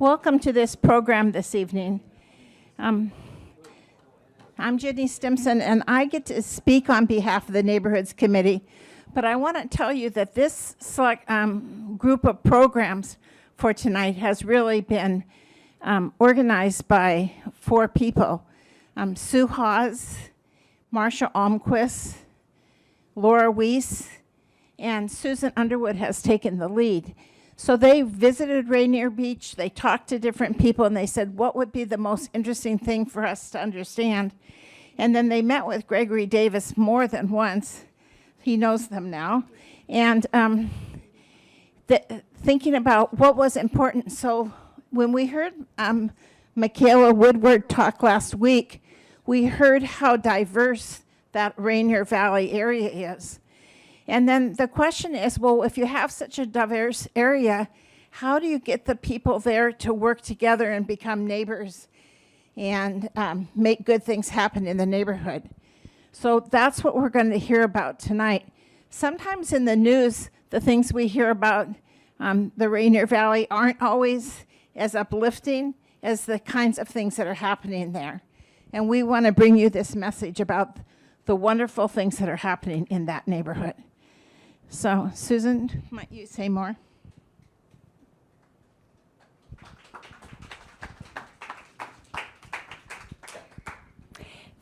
Welcome to this program this evening. I'm Jenny Stimson, and I get to speak on behalf of the Neighborhoods Committee. But I want to tell you that this group of programs for tonight has really been organized by 4 people. Sue Hawes, Marsha Almquist, Laura Weiss, and Susan Underwood has taken the lead. So they visited Rainier Beach, they talked to different people, and they said, what would be the most interesting thing for us to understand? And then they met with Gregory Davis more than once. He knows them now. And thinking about what was important. So when we heard Michaela Woodward talk last week, we heard how diverse that Rainier Valley area is. And then the question is, well, if you have such a diverse area, how do you get the people there to work together and become neighbors and make good things happen in the neighborhood? So that's what we're going to hear about tonight. Sometimes in the news, the things we hear about the Rainier Valley aren't always as uplifting as the kinds of things that are happening there. And we want to bring you this message about the wonderful things that are happening in that neighborhood. So, Susan, might you say more?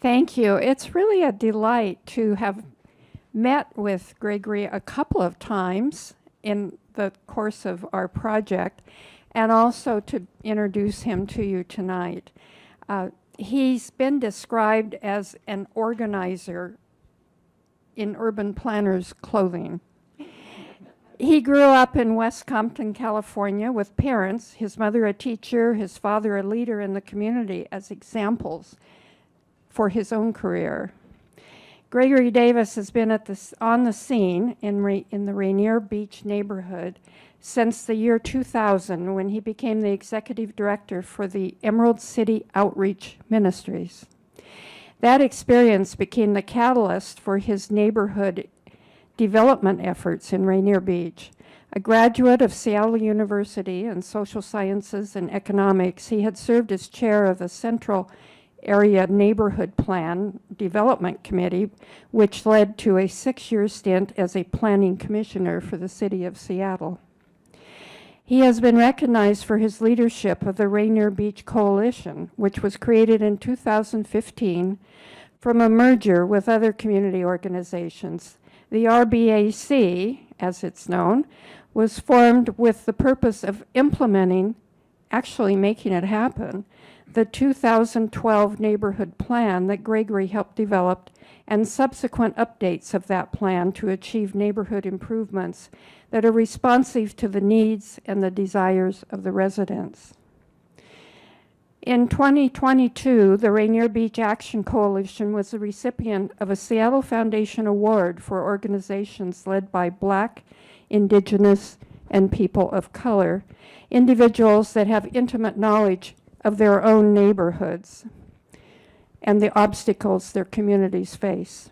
Thank you. It's really a delight to have met with Gregory a couple of times in the course of our project, and also to introduce him to you tonight. He's been described as an organizer in urban planners' clothing. He grew up in West Compton, California, with parents, his mother a teacher, his father a leader in the community, as examples for his own career. Gregory Davis has been on the scene in the Rainier Beach neighborhood since the year 2000, when he became the executive director for the Emerald City Outreach Ministries. That experience became the catalyst for his neighborhood development efforts in Rainier Beach. A graduate of Seattle University in social sciences and economics, he had served as chair of the Central Area Neighborhood Plan Development Committee, which led to a 6-year stint as a planning commissioner for the city of Seattle. He has been recognized for his leadership of the Rainier Beach Coalition, which was created in 2015 from a merger with other community organizations. The RBAC, as it's known, was formed with the purpose of implementing, actually making it happen, the 2012 neighborhood plan that Gregory helped develop, and subsequent updates of that plan to achieve neighborhood improvements that are responsive to the needs and the desires of the residents. In 2022, the Rainier Beach Action Coalition was the recipient of a Seattle Foundation Award for organizations led by Black, Indigenous, and people of color, individuals that have intimate knowledge of their own neighborhoods and the obstacles their communities face.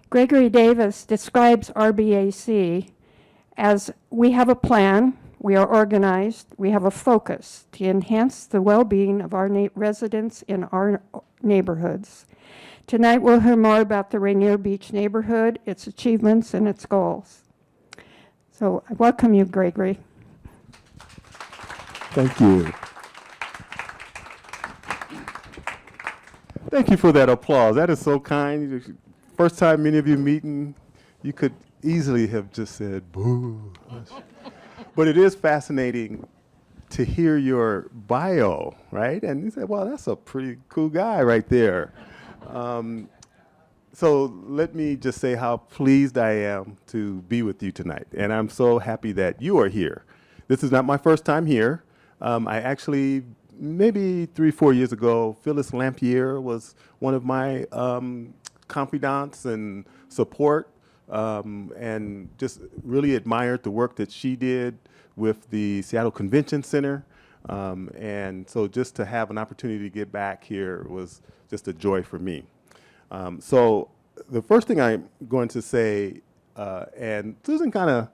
Gregory Davis describes RBAC as, we have a plan, we are organized, we have a focus to enhance the well-being of our residents in our neighborhoods. Tonight we'll hear more about the Rainier Beach neighborhood, its achievements, and its goals. So I welcome you, Gregory. Thank you. Thank you for that applause. That is so kind. First time many of you meeting, you could easily have just said, boo. But it is fascinating to hear your bio, right? And you say, well, that's a pretty cool guy right there. So let me just say how pleased I am to be with you tonight. And I'm so happy that you are here. This is not my first time here. I actually, maybe 3-4 years ago, Phyllis Lampier was one of my confidants and support, and just really admired the work that she did with the Seattle Convention Center. And so just to have an opportunity to get back here was just a joy for me. So the first thing I'm going to say, and Susan kind of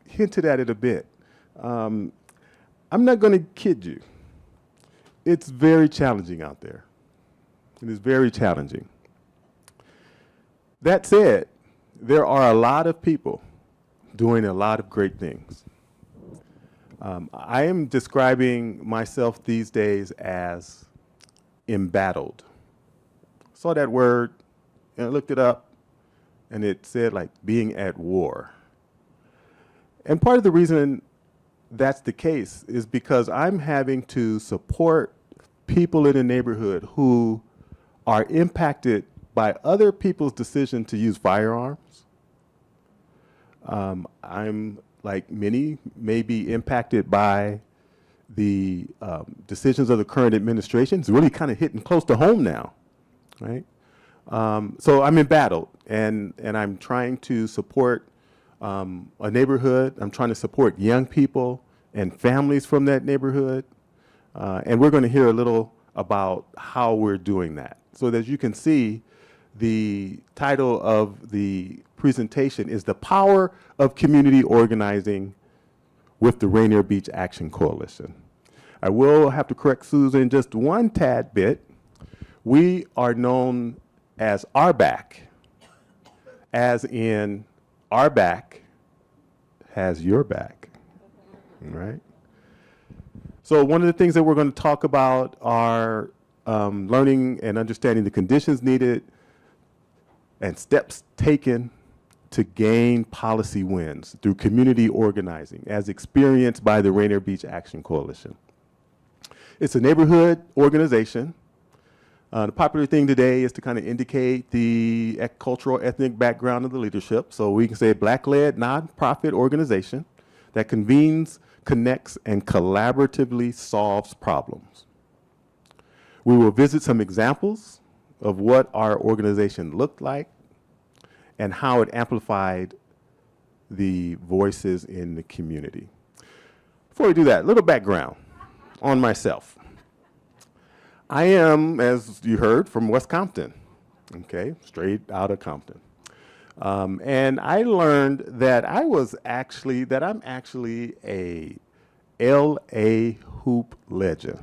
hinted at it a bit, I'm not going to kid you. It's very challenging out there. It is very challenging. That said, there are a lot of people doing a lot of great things. I am describing myself these days as embattled. Saw that word and I looked it up and it said like being at war. And part of the reason that's the case is because I'm having to support people in the neighborhood who are impacted by other people's decision to use firearms. I'm, like many, may be impacted by the decisions of the current administration. It's really kind of hitting close to home now, right? So I'm embattled, and I'm trying to support a neighborhood. I'm trying to support young people and families from that neighborhood. And we're going to hear a little about how we're doing that. So that you can see, the title of the presentation is The Power of Community Organizing with the Rainier Beach Action Coalition. I will have to correct Susan just one tad bit. We are known as RBAC, as in our back has your back, right? So one of the things that we're going to talk about are learning and understanding the conditions needed and steps taken to gain policy wins through community organizing as experienced by the Rainier Beach Action Coalition. It's a neighborhood organization. The popular thing today is to kind of indicate the cultural, ethnic background of the leadership. So we can say Black-led nonprofit organization that convenes, connects, and collaboratively solves problems. We will visit some examples of what our organization looked like and how it amplified the voices in the community. Before we do that, a little background on myself. I am, as you heard, from West Compton, okay, straight out of Compton. And I learned that I'm actually a LA hoop legend,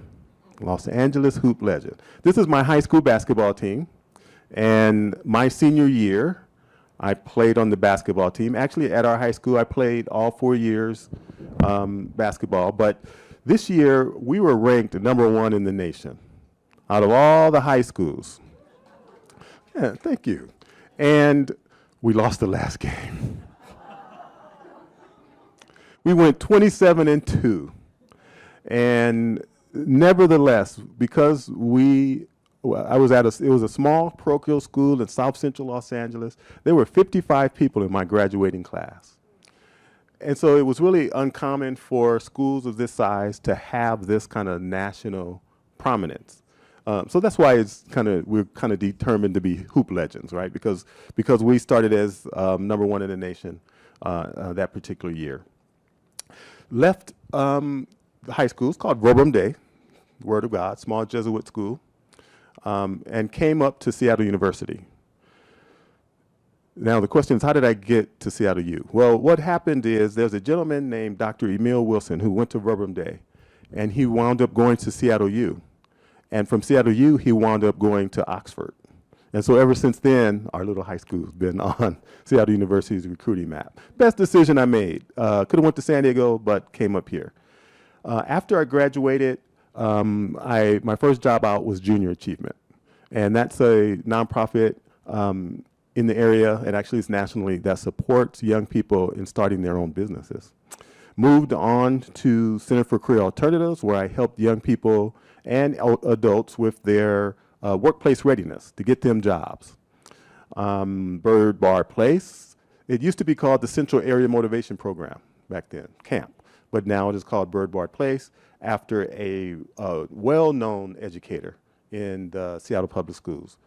Los Angeles hoop legend. This is my high school basketball team, and my senior year, I played on the basketball team. Actually, at our high school, I played all 4 years basketball, but this year, we were ranked #1 in the nation out of all the high schools. Yeah, thank you. And we lost the last game. We went 27-2. And nevertheless, because it was a small parochial school in South Central Los Angeles. There were 55 people in my graduating class. And so it was really uncommon for schools of this size to have this kind of national prominence. So that's why we're kind of determined to be hoop legends, right? Because we started as #1 in the nation that particular year. Left the high school, it's called Robram Day, Word of God, small Jesuit school, and came up to Seattle University. Now the question is, how did I get to Seattle U? Well, what happened is there's a gentleman named Dr. Emil Wilson who went to Robram Day, and he wound up going to Seattle U. And from Seattle U, he wound up going to Oxford. And so ever since then, our little high school's been on Seattle University's recruiting map. Best decision I made. Could have went to San Diego, but came up here. After I graduated, my first job out was Junior Achievement. And that's a nonprofit in the area, and actually it's nationally, that supports young people in starting their own businesses. Moved on to Center for Career Alternatives, where I helped young people and adults with their workplace readiness to get them jobs. Bird Bar Place, it used to be called the Central Area Motivation Program back then, CAMP, but now it is called Bird Bar Place after a well-known educator in the Seattle Public Schools.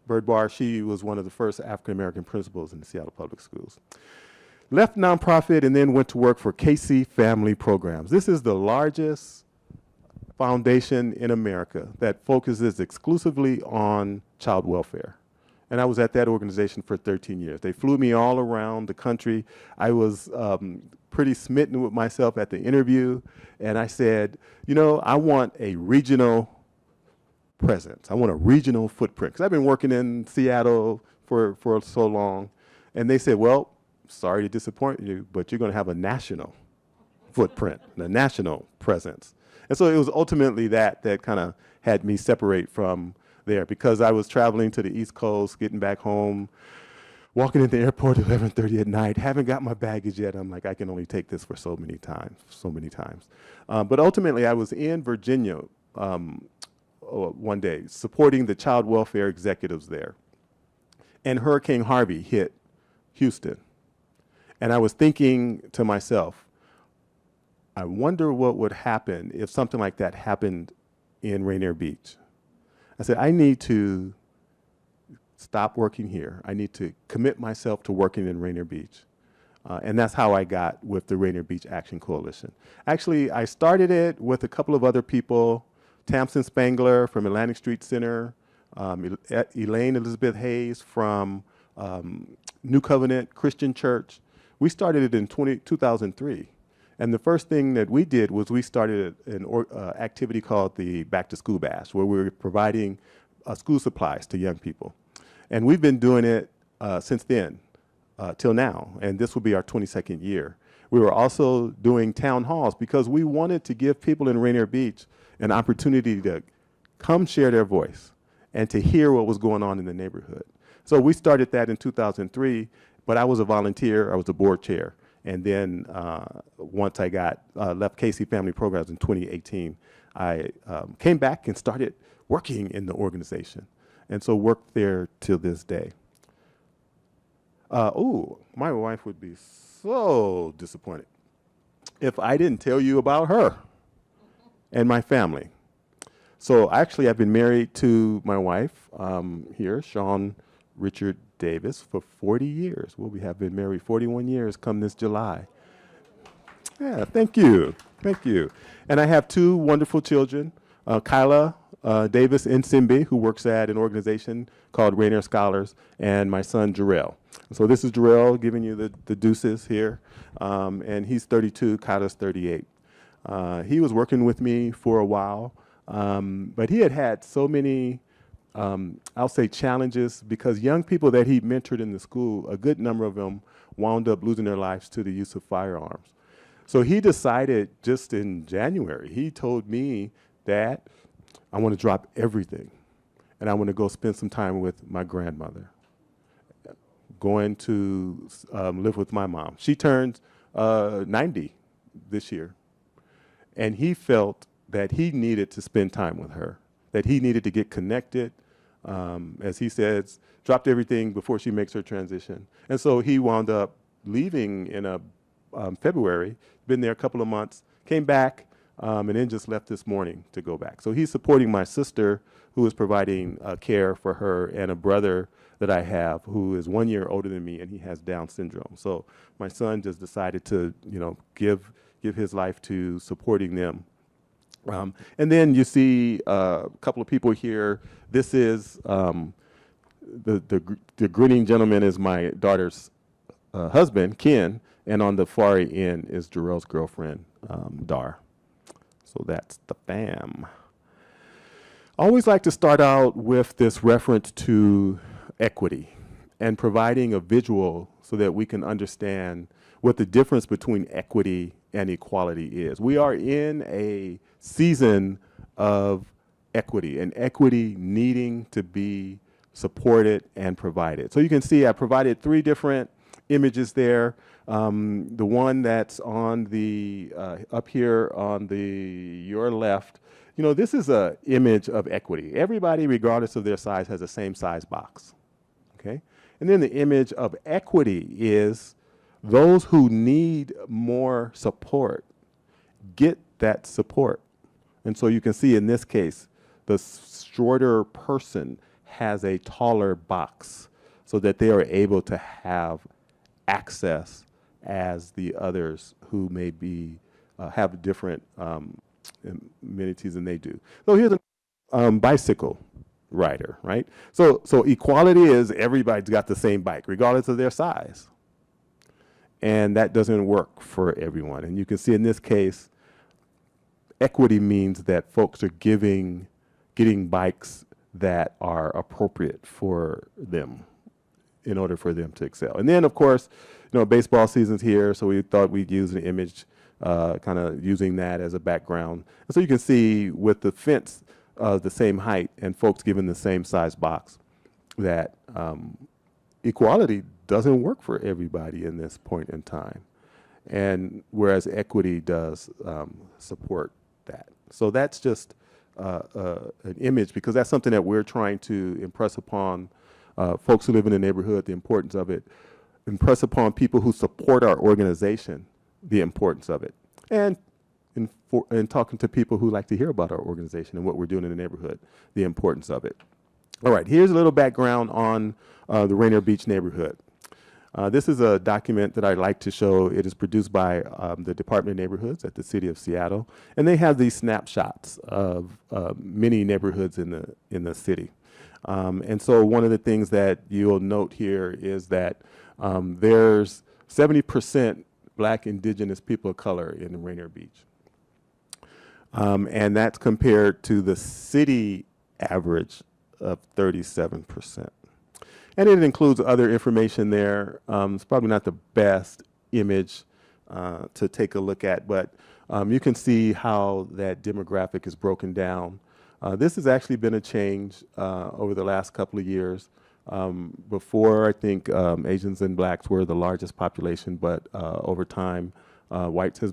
Bird Bar, she was one of the first African-American principals in the Seattle Public Schools. Left nonprofit and then went to work for KC Family Programs. This is the largest foundation in America that focuses exclusively on child welfare. And I was at that organization for 13 years. They flew me all around the country. I was pretty smitten with myself at the interview. And I said, you know, I want a regional presence. I want a regional footprint. Because I've been working in Seattle for so long. And they said, well, sorry to disappoint you, but you're going to have a national footprint, a national presence. And so it was ultimately that kind of had me separate from there, because I was traveling to the East Coast, getting back home, walking in the airport at 11:30 at night, haven't got my baggage yet. I'm like, I can only take this for so many times. But ultimately, I was in Virginia one day supporting the child welfare executives there. And Hurricane Harvey hit Houston. And I was thinking to myself, I wonder what would happen if something like that happened in Rainier Beach. I said, I need to stop working here. I need to commit myself to working in Rainier Beach. And that's how I got with the Rainier Beach Action Coalition. Actually, I started it with a couple of other people, Tamsin Spangler from Atlantic Street Center, Elaine Elizabeth Hayes from New Covenant Christian Church. We started it in 2003. And the first thing that we did was we started an activity called the Back to School Bash, where we were providing school supplies to young people. And we've been doing it since then till now, and this will be our 22nd year. We were also doing town halls because we wanted to give people in Rainier Beach an opportunity to come share their voice and to hear what was going on in the neighborhood. So we started that in 2003, but I was a volunteer, I was a board chair. And then once I left Casey Family Programs in 2018, I came back and started working in the organization. And so worked there till this day. My wife would be so disappointed if I didn't tell you about her and my family. So actually, I've been married to my wife here, Sean Richard Davis, for 40 years. Well, we have been married 41 years come this July. Yeah, thank you. Thank you. And I have two wonderful children, Kyla Davis Nsimbi, who works at an organization called Rainier Scholars, and my son, Jarrell. So this is Jarrell giving you the deuces here, and he's 32, Kyla's 38. He was working with me for a while, but he had so many I'll say challenges, because young people that he mentored in the school, a good number of them wound up losing their lives to the use of firearms. So he decided just in January, he told me that I want to drop everything and I want to go spend some time with my grandmother, going to live with my mom. She turns 90 this year, and he felt that he needed to spend time with her, that he needed to get connected, as he says, dropped everything before she makes her transition. And so he wound up leaving in February, been there a couple of months, came back, and then just left this morning to go back. So he's supporting my sister, who is providing care for her, and a brother that I have who is 1 year older than me, and he has Down syndrome. So my son just decided to, give his life to supporting them. And then you see a couple of people here. This is the grinning gentleman is my daughter's husband, Ken, and on the far end is Jarrell's girlfriend, Dar. So that's the fam. I always like to start out with this reference to equity and providing a visual so that we can understand what the difference between equity and equality is. We are in a season of equity, and equity needing to be supported and provided. So you can see I provided 3 different images there. The one that's on the up here on your left, this is an image of equity. Everybody, regardless of their size, has the same size box. Okay, and then the image of equity is those who need more support get that support. And so you can see in this case, the shorter person has a taller box so that they are able to have access as the others who may be have different amenities than they do. So here's a bicycle. rider, right? So equality is everybody's got the same bike, regardless of their size. And that doesn't work for everyone. And you can see in this case, equity means that folks are getting bikes that are appropriate for them in order for them to excel. And then, of course, baseball season's here, so we thought we'd use an image, kind of using that as a background. And so you can see with the fence the same height and folks given the same size box that equality doesn't work for everybody in this point in time. And whereas equity does support that. So that's just an image, because that's something that we're trying to impress upon folks who live in the neighborhood, the importance of it, impress upon people who support our organization, the importance of it, and in talking to people who like to hear about our organization and what we're doing in the neighborhood, the importance of it. All right, here's a little background on the Rainier Beach neighborhood. This is a document that I'd like to show. It is produced by the Department of Neighborhoods at the City of Seattle, and they have these snapshots of many neighborhoods in the city. And so one of the things that you'll note here is that there's 70% Black, Indigenous, people of color in Rainier Beach. And that's compared to the city average of 37%. And it includes other information there. It's probably not the best image to take a look at, but you can see how that demographic is broken down. This has actually been a change over the last couple of years. Before, I think Asians and Blacks were the largest population, but over time, whites have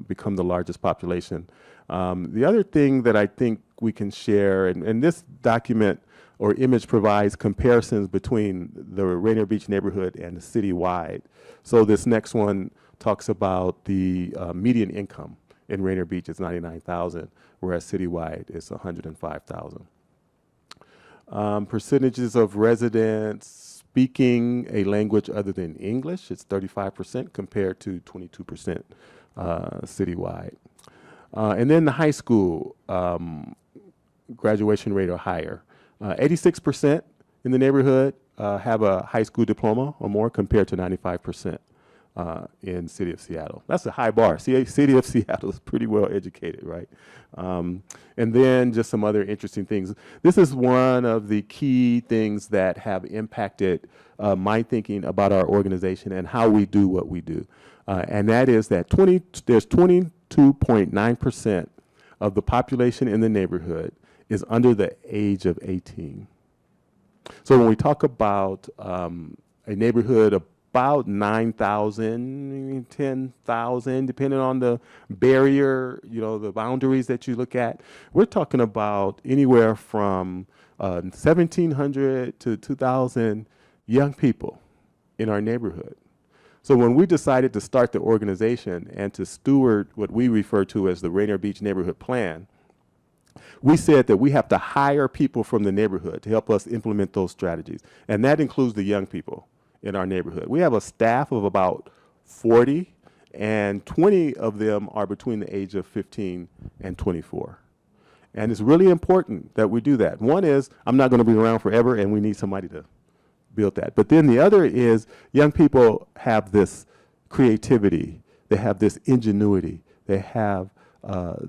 become the largest population. The other thing that I think we can share, and this document or image provides comparisons between the Rainier Beach neighborhood and the citywide. So this next one talks about the median income in Rainier Beach is $99,000, whereas citywide is $105,000. Percentages of residents speaking a language other than English, it's 35% compared to 22% citywide. And then the high school graduation rate or higher. 86% in the neighborhood have a high school diploma or more compared to 95% in City of Seattle. That's a high bar. City of Seattle is pretty well educated, right? And then just some other interesting things. This is one of the key things that have impacted my thinking about our organization and how we do what we do. And that is that there's 22.9% of the population in the neighborhood is under the age of 18. So when we talk about a neighborhood about 9,000, 10,000, depending on the barrier, the boundaries that you look at, we're talking about anywhere from 1,700 to 2,000 young people in our neighborhood. So when we decided to start the organization and to steward what we refer to as the Rainier Beach Neighborhood Plan, we said that we have to hire people from the neighborhood to help us implement those strategies. And that includes the young people in our neighborhood. We have a staff of about 40, and 20 of them are between the age of 15 and 24. And it's really important that we do that. One is, I'm not going to be around forever, and we need somebody to build that. But then the other is, young people have this creativity, they have this ingenuity, they have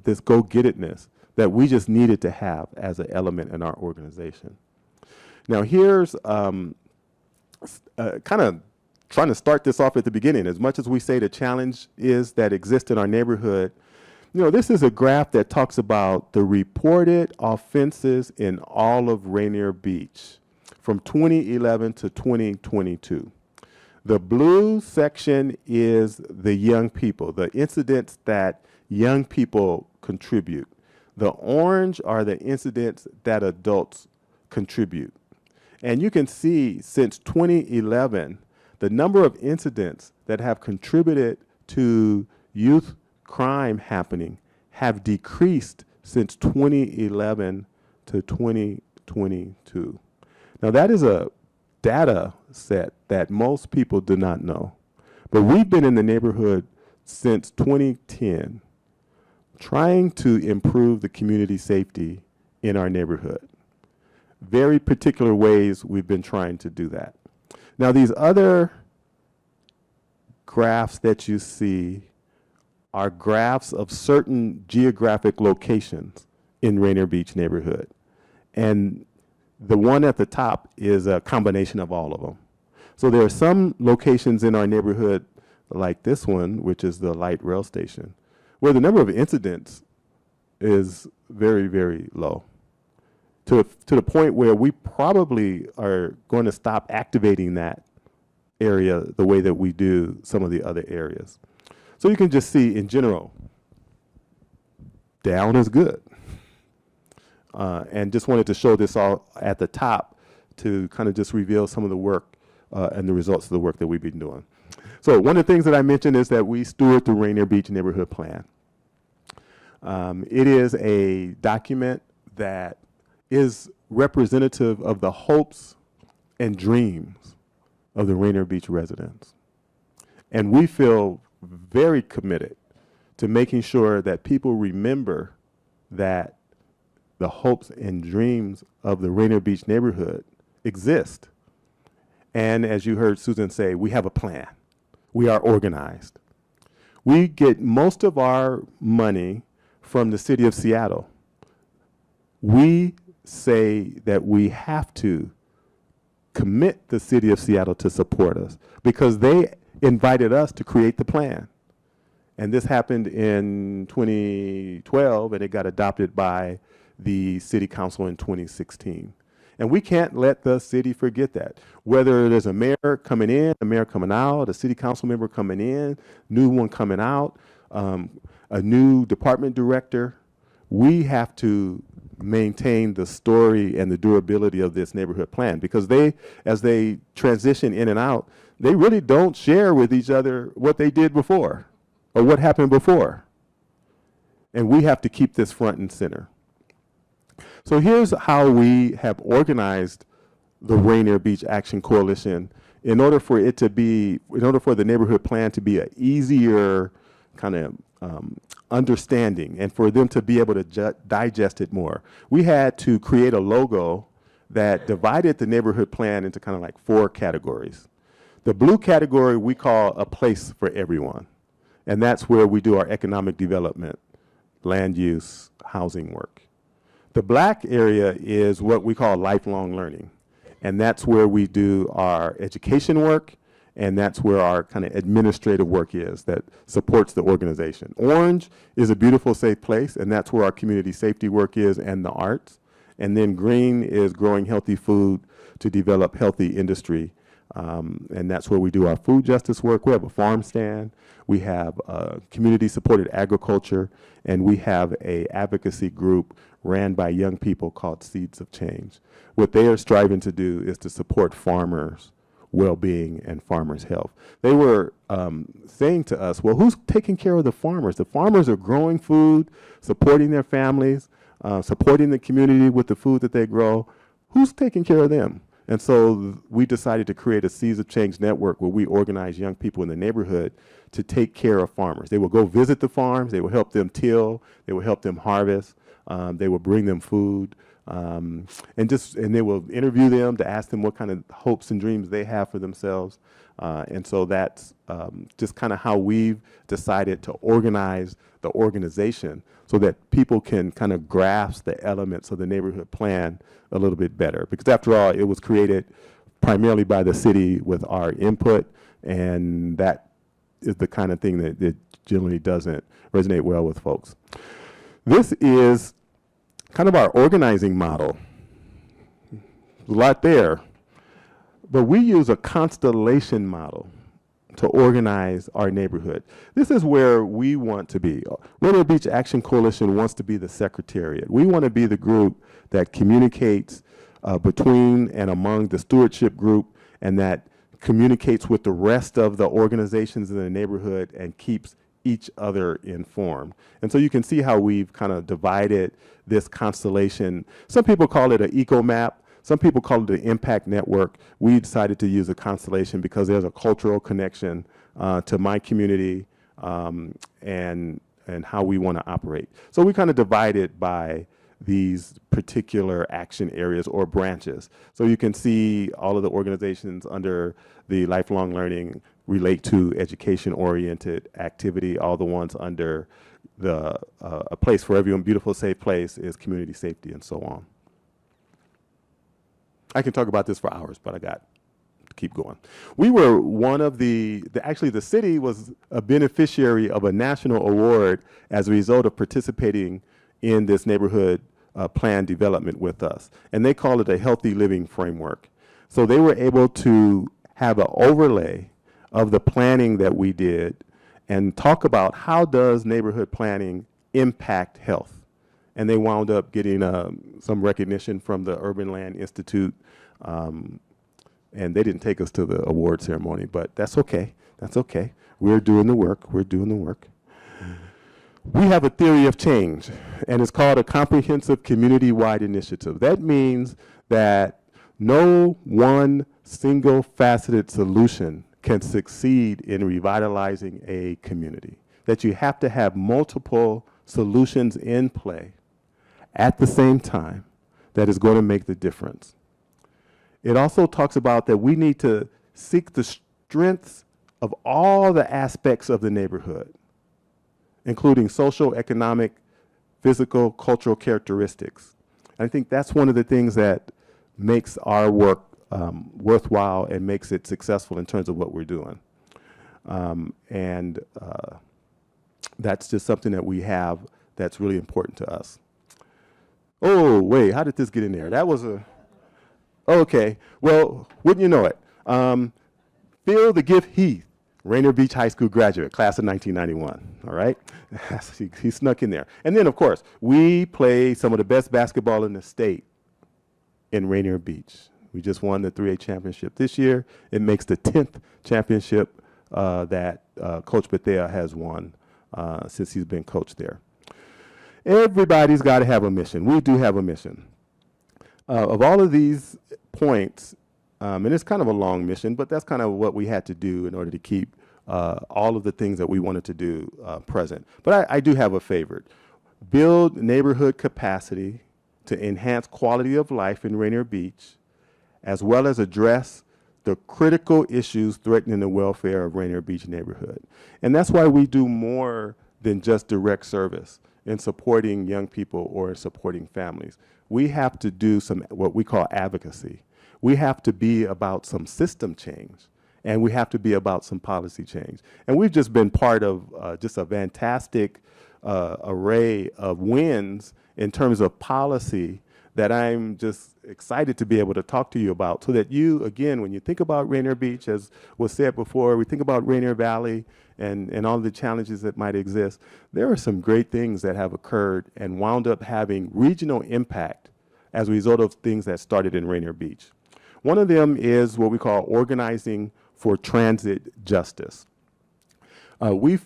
this go-get-itness that we just needed to have as an element in our organization. Now here's kind of trying to start this off at the beginning. As much as we say the challenge is that exists in our neighborhood, this is a graph that talks about the reported offenses in all of Rainier Beach from 2011 to 2022. The blue section is the young people, the incidents that young people contribute. The orange are the incidents that adults contribute. And you can see since 2011, the number of incidents that have contributed to youth crime happening have decreased since 2011 to 2022. Now that is a data set that most people do not know. But we've been in the neighborhood since 2010 trying to improve the community safety in our neighborhood. Very particular ways we've been trying to do that. Now, these other graphs that you see are graphs of certain geographic locations in Rainier Beach neighborhood. And the one at the top is a combination of all of them. So there are some locations in our neighborhood like this one, which is the light rail station, where the number of incidents is very, very low, to the point where we probably are going to stop activating that area the way that we do some of the other areas. So you can just see in general, down is good. And just wanted to show this all at the top to kind of just reveal some of the work and the results of the work that we've been doing. So one of the things that I mentioned is that we steward the Rainier Beach Neighborhood Plan. It is a document that is representative of the hopes and dreams of the Rainier Beach residents. And we feel very committed to making sure that people remember that the hopes and dreams of the Rainier Beach neighborhood exist. And as you heard Susan say, we have a plan. We are organized. We get most of our money from the city of Seattle. We say that we have to commit the city of Seattle to support us because they invited us to create the plan. And this happened in 2012, and it got adopted by the city council in 2016. And we can't let the city forget that. Whether there's a mayor coming in, a mayor coming out, a city council member coming in, new one coming out, a new department director, we have to maintain the story and the durability of this neighborhood plan, because they, as they transition in and out, they really don't share with each other what they did before or what happened before. And we have to keep this front and center. So here's how we have organized the Rainier Beach Action Coalition in order for it to be, in order for the neighborhood plan to be an easier kind of understanding and for them to be able to digest it more. We had to create a logo that divided the neighborhood plan into kind of like 4 categories. The blue category we call a place for everyone. And that's where we do our economic development, land use, housing work. The black area is what we call lifelong learning. And that's where we do our education work, and that's where our kind of administrative work is that supports the organization. Orange is a beautiful, safe place, and that's where our community safety work is and the arts. And then green is growing healthy food to develop healthy industry. And that's where we do our food justice work. We have a farm stand, we have community-supported agriculture, and we have an advocacy group ran by young people called Seeds of Change. What they are striving to do is to support farmers' well-being and farmers' health. They were saying to us, well, who's taking care of the farmers? The farmers are growing food, supporting their families, supporting the community with the food that they grow. Who's taking care of them? And so we decided to create a Seeds of Change network where we organize young people in the neighborhood to take care of farmers. They will go visit the farms, they will help them till, they will help them harvest, they will bring them food, and they will interview them to ask them what kind of hopes and dreams they have for themselves. And so that's just kind of how we've decided to organize the organization so that people can kind of grasp the elements of the neighborhood plan a little bit better. Because after all, it was created primarily by the city with our input, and that is the kind of thing that generally doesn't resonate well with folks. This is kind of our organizing model. A lot there. But we use a constellation model to organize our neighborhood. This is where we want to be. Rainier Beach Action Coalition wants to be the secretariat. We want to be the group that communicates between and among the stewardship group, and that communicates with the rest of the organizations in the neighborhood and keeps each other informed. And so you can see how we've kind of divided this constellation. Some people call it an eco map. Some people call it an impact network. We decided to use a constellation because there's a cultural connection to my community and how we want to operate. So we kind of divide it by these particular action areas or branches. So you can see all of the organizations under the lifelong learning relate to education-oriented activity. All the ones under the a place for everyone, beautiful, safe place is community safety and so on. I can talk about this for hours, but I got to keep going. We were one of actually the city was a beneficiary of a national award as a result of participating in this neighborhood plan development with us. And they call it a healthy living framework. So they were able to have an overlay of the planning that we did and talk about how does neighborhood planning impact health. And they wound up getting some recognition from the Urban Land Institute. And they didn't take us to the award ceremony, but that's okay. That's okay. We're doing the work. We're doing the work. We have a theory of change, and it's called a comprehensive community-wide initiative. That means that no one single faceted solution can succeed in revitalizing a community, that you have to have multiple solutions in play at the same time that is going to make the difference. It also talks about that we need to seek the strengths of all the aspects of the neighborhood, including social, economic, physical, cultural characteristics. I think that's one of the things that makes our work worthwhile and makes it successful in terms of what we're doing. That's just something that we have that's really important to us. Oh, wait, how did this get in there? That was okay. Well, wouldn't you know it? Phil the Gift Heath, Rainier Beach High School graduate, class of 1991, all right? he snuck in there. And then, of course, we play some of the best basketball in the state in Rainier Beach. We just won the 3A championship this year. It makes the 10th championship that Coach Bethea has won since he's been coach there. Everybody's got to have a mission. We do have a mission. Of all of these points, and it's kind of a long mission, but that's kind of what we had to do in order to keep all of the things that we wanted to do present. But I do have a favorite. Build neighborhood capacity to enhance quality of life in Rainier Beach, as well as address the critical issues threatening the welfare of Rainier Beach neighborhood. And that's why we do more than just direct service in supporting young people or in supporting families. We have to do some what we call advocacy. We have to be about some system change, and we have to be about some policy change. And we've just been part of just a fantastic array of wins in terms of policy that I'm just excited to be able to talk to you about, so that you, again, when you think about Rainier Beach, as was said before, we think about Rainier Valley and all the challenges that might exist. There are some great things that have occurred and wound up having regional impact as a result of things that started in Rainier Beach. One of them is what we call organizing for transit justice. We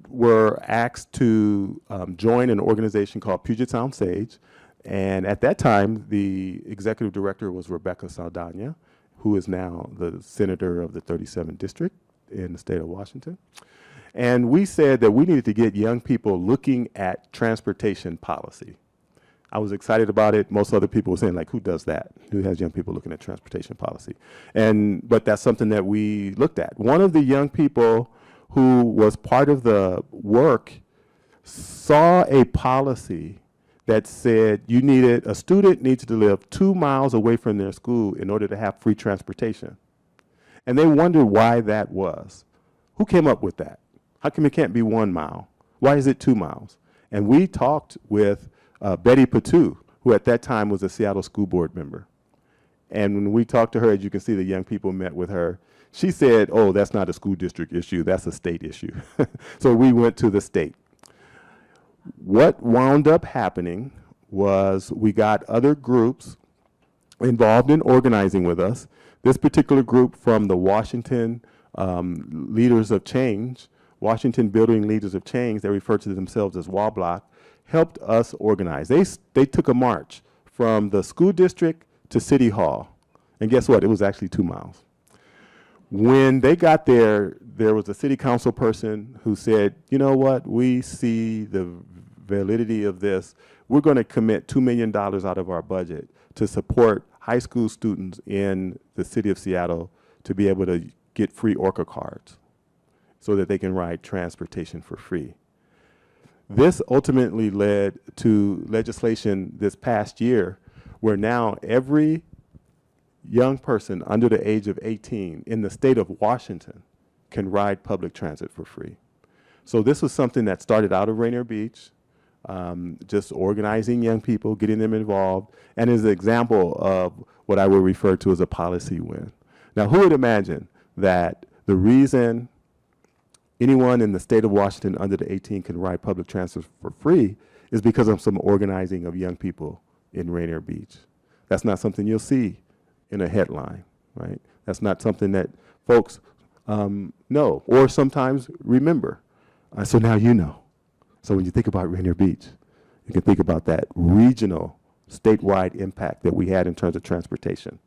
were asked to join an organization called Puget Sound Sage. And at that time, the executive director was Rebecca Saldana, who is now the senator of the 37th district in the state of Washington. And we said that we needed to get young people looking at transportation policy. I was excited about it. Most other people were saying, like, who does that? Who has young people looking at transportation policy? But that's something that we looked at. One of the young people who was part of the work saw a policy that said a student needs to live 2 miles away from their school in order to have free transportation. And they wondered why that was. Who came up with that? How come it can't be 1 mile? Why is it 2 miles? And we talked with Betty Patu, who at that time was a Seattle school board member. And when we talked to her, as you can see, the young people met with her. She said, oh, that's not a school district issue, that's a state issue. So we went to the state. What wound up happening was we got other groups involved in organizing with us. This particular group from the Washington Leaders of Change, Washington Building Leaders of Change, they refer to themselves as WABLOC, helped us organize. They took a march from the school district to City Hall. And guess what? It was actually 2 miles. When they got there, there was a city council person who said, you know what, we see the validity of this, we're going to commit $2 million out of our budget to support high school students in the city of Seattle to be able to get free Orca cards so that they can ride transportation for free. This ultimately led to legislation this past year where now every young person under the age of 18 in the state of Washington can ride public transit for free. So this was something that started out of Rainier Beach, just organizing young people, getting them involved, and is an example of what I would refer to as a policy win. Now, who would imagine that the reason anyone in the state of Washington under the 18 can ride public transit for free is because of some organizing of young people in Rainier Beach? That's not something you'll see in a headline, right? That's not something that folks know or sometimes remember. So now you know. So when you think about Rainier Beach, you can think about that regional, statewide impact that we had in terms of transportation.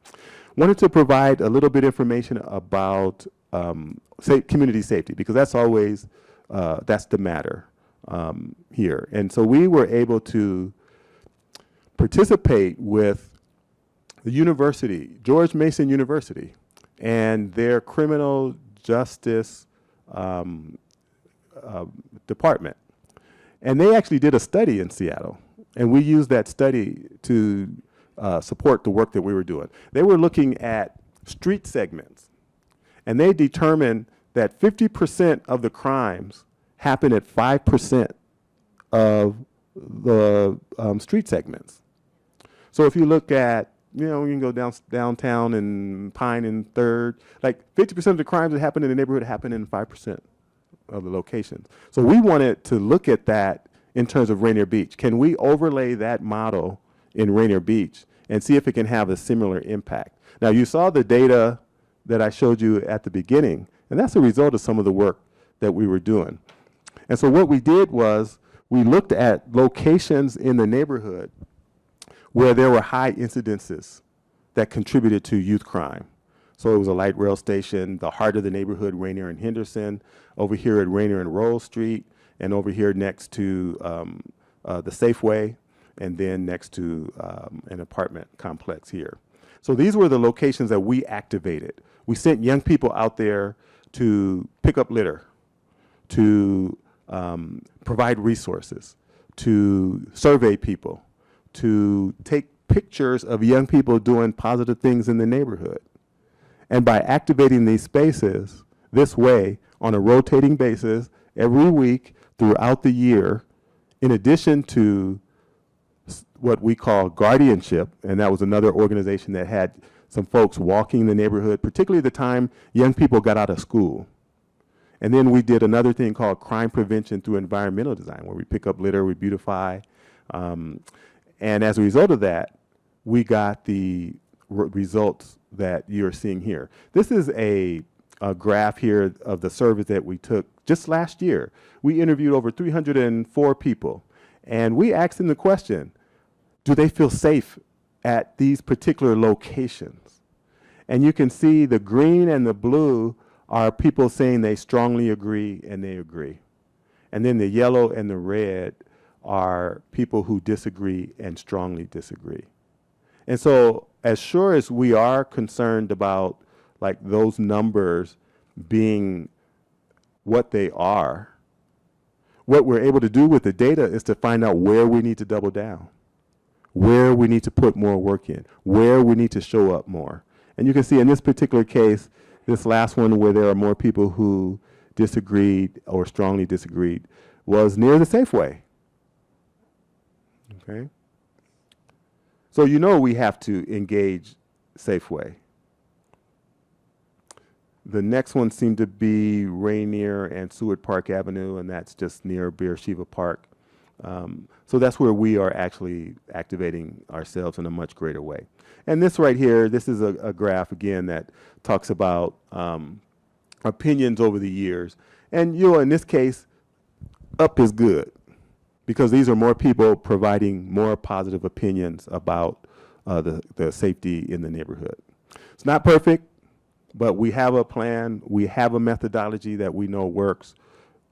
Wanted to provide a little bit of information about community safety, because that's always, that's the matter here. And so we were able to participate with the university, George Mason University, and their criminal justice department. And they actually did a study in Seattle, and we used that study to support the work that we were doing. They were looking at street segments, and they determined that 50% of the crimes happen at 5% of the street segments. So if you look at, you know, you can go downtown and Pine and Third, like 50% of the crimes that happen in the neighborhood happen in 5% of the locations. So we wanted to look at that in terms of Rainier Beach. Can we overlay that model in Rainier Beach and see if it can have a similar impact? Now, you saw the data that I showed you at the beginning, and that's a result of some of the work that we were doing. And so what we did was we looked at locations in the neighborhood where there were high incidences that contributed to youth crime. So it was a light rail station, the heart of the neighborhood, Rainier and Henderson, over here at Rainier and Rose Street, and over here next to the Safeway, and then next to an apartment complex here. So these were the locations that we activated. We sent young people out there to pick up litter, to provide resources, to survey people, to take pictures of young people doing positive things in the neighborhood. And by activating these spaces this way on a rotating basis every week throughout the year, in addition to what we call guardianship, and that was another organization that had some folks walking the neighborhood, particularly the time young people got out of school. And then we did another thing called crime prevention through environmental design, where we pick up litter, we beautify. And as a result of that, we got the results that you're seeing here. This is a graph here of the survey that we took just last year. We interviewed over 304 people, and we asked them the question, do they feel safe at these particular locations? And you can see the green and the blue are people saying they strongly agree and they agree. And then the yellow and the red are people who disagree and strongly disagree. And so as sure as we are concerned about like those numbers being what they are, what we're able to do with the data is to find out where we need to double down, where we need to put more work in, where we need to show up more. And you can see in this particular case, this last one where there are more people who disagreed or strongly disagreed was near the Safeway. Okay. So you know we have to engage Safeway. The next one seemed to be Rainier and Seward Park Avenue, and that's just near Beersheba Park. So that's where we are actually activating ourselves in a much greater way. And this right here, this is a graph, again, that talks about opinions over the years. And you know, in this case, up is good, because these are more people providing more positive opinions about the safety in the neighborhood. It's not perfect, but we have a plan. We have a methodology that we know works.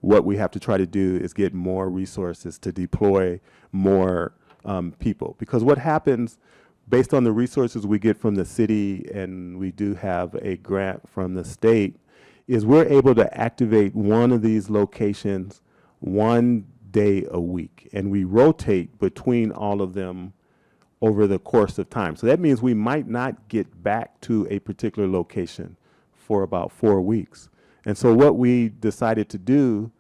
what we have to try to do is get more resources to deploy more people. Because what happens based on the resources we get from the city, and we do have a grant from the state, is we're able to activate one of these locations 1 day a week. And we rotate between all of them over the course of time. So that means we might not get back to a particular location for about 4 weeks. And so what we decided to do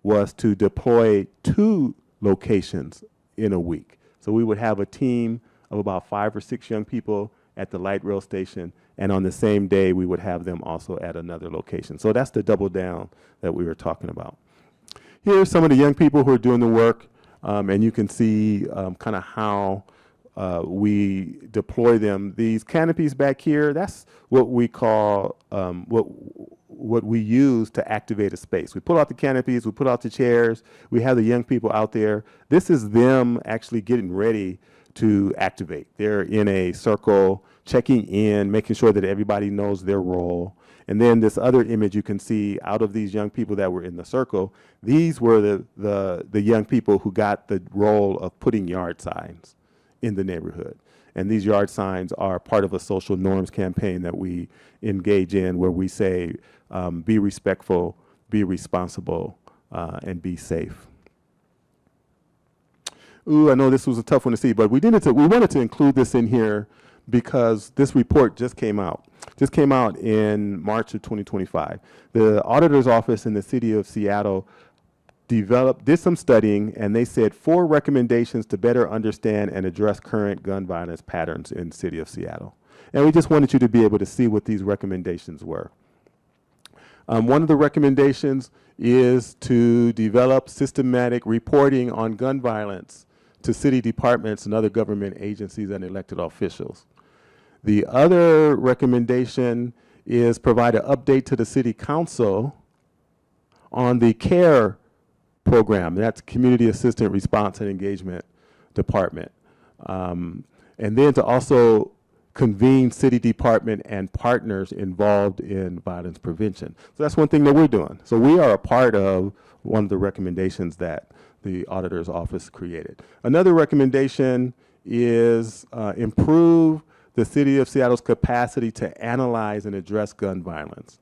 was to deploy 2 locations in a week. So we would have a team of about 5 or 6 young people at the light rail station, and on the same day we would have them also at another location. So that's the double down that we were talking about. Here are some of the young people who are doing the work, and you can see kind of how we deploy them. These canopies back here, that's what we call, what we use to activate a space. We pull out the canopies, we put out the chairs, we have the young people out there. This is them actually getting ready to activate. They're in a circle, checking in, making sure that everybody knows their role. And then this other image you can see out of these young people that were in the circle, these were the young people who got the role of putting yard signs in the neighborhood. And these yard signs are part of a social norms campaign that we engage in, where we say, be respectful, be responsible, and be safe. Ooh, I know this was a tough one to see, but we wanted to include this in here because this report just came out. Just came out in March of 2025. The auditor's office in the city of Seattle did some studying, and they said 4 recommendations to better understand and address current gun violence patterns in the city of Seattle. And we just wanted you to be able to see what these recommendations were. One of the recommendations is to develop systematic reporting on gun violence to city departments and other government agencies and elected officials. The other recommendation is provide an update to the city council on the CARE program. That's Community Assistant Response and Engagement Department. And then to also convene city department and partners involved in violence prevention. So that's one thing that we're doing. So we are a part of one of the recommendations that the auditor's office created. Another recommendation is improve the city of Seattle's capacity to analyze and address gun violence.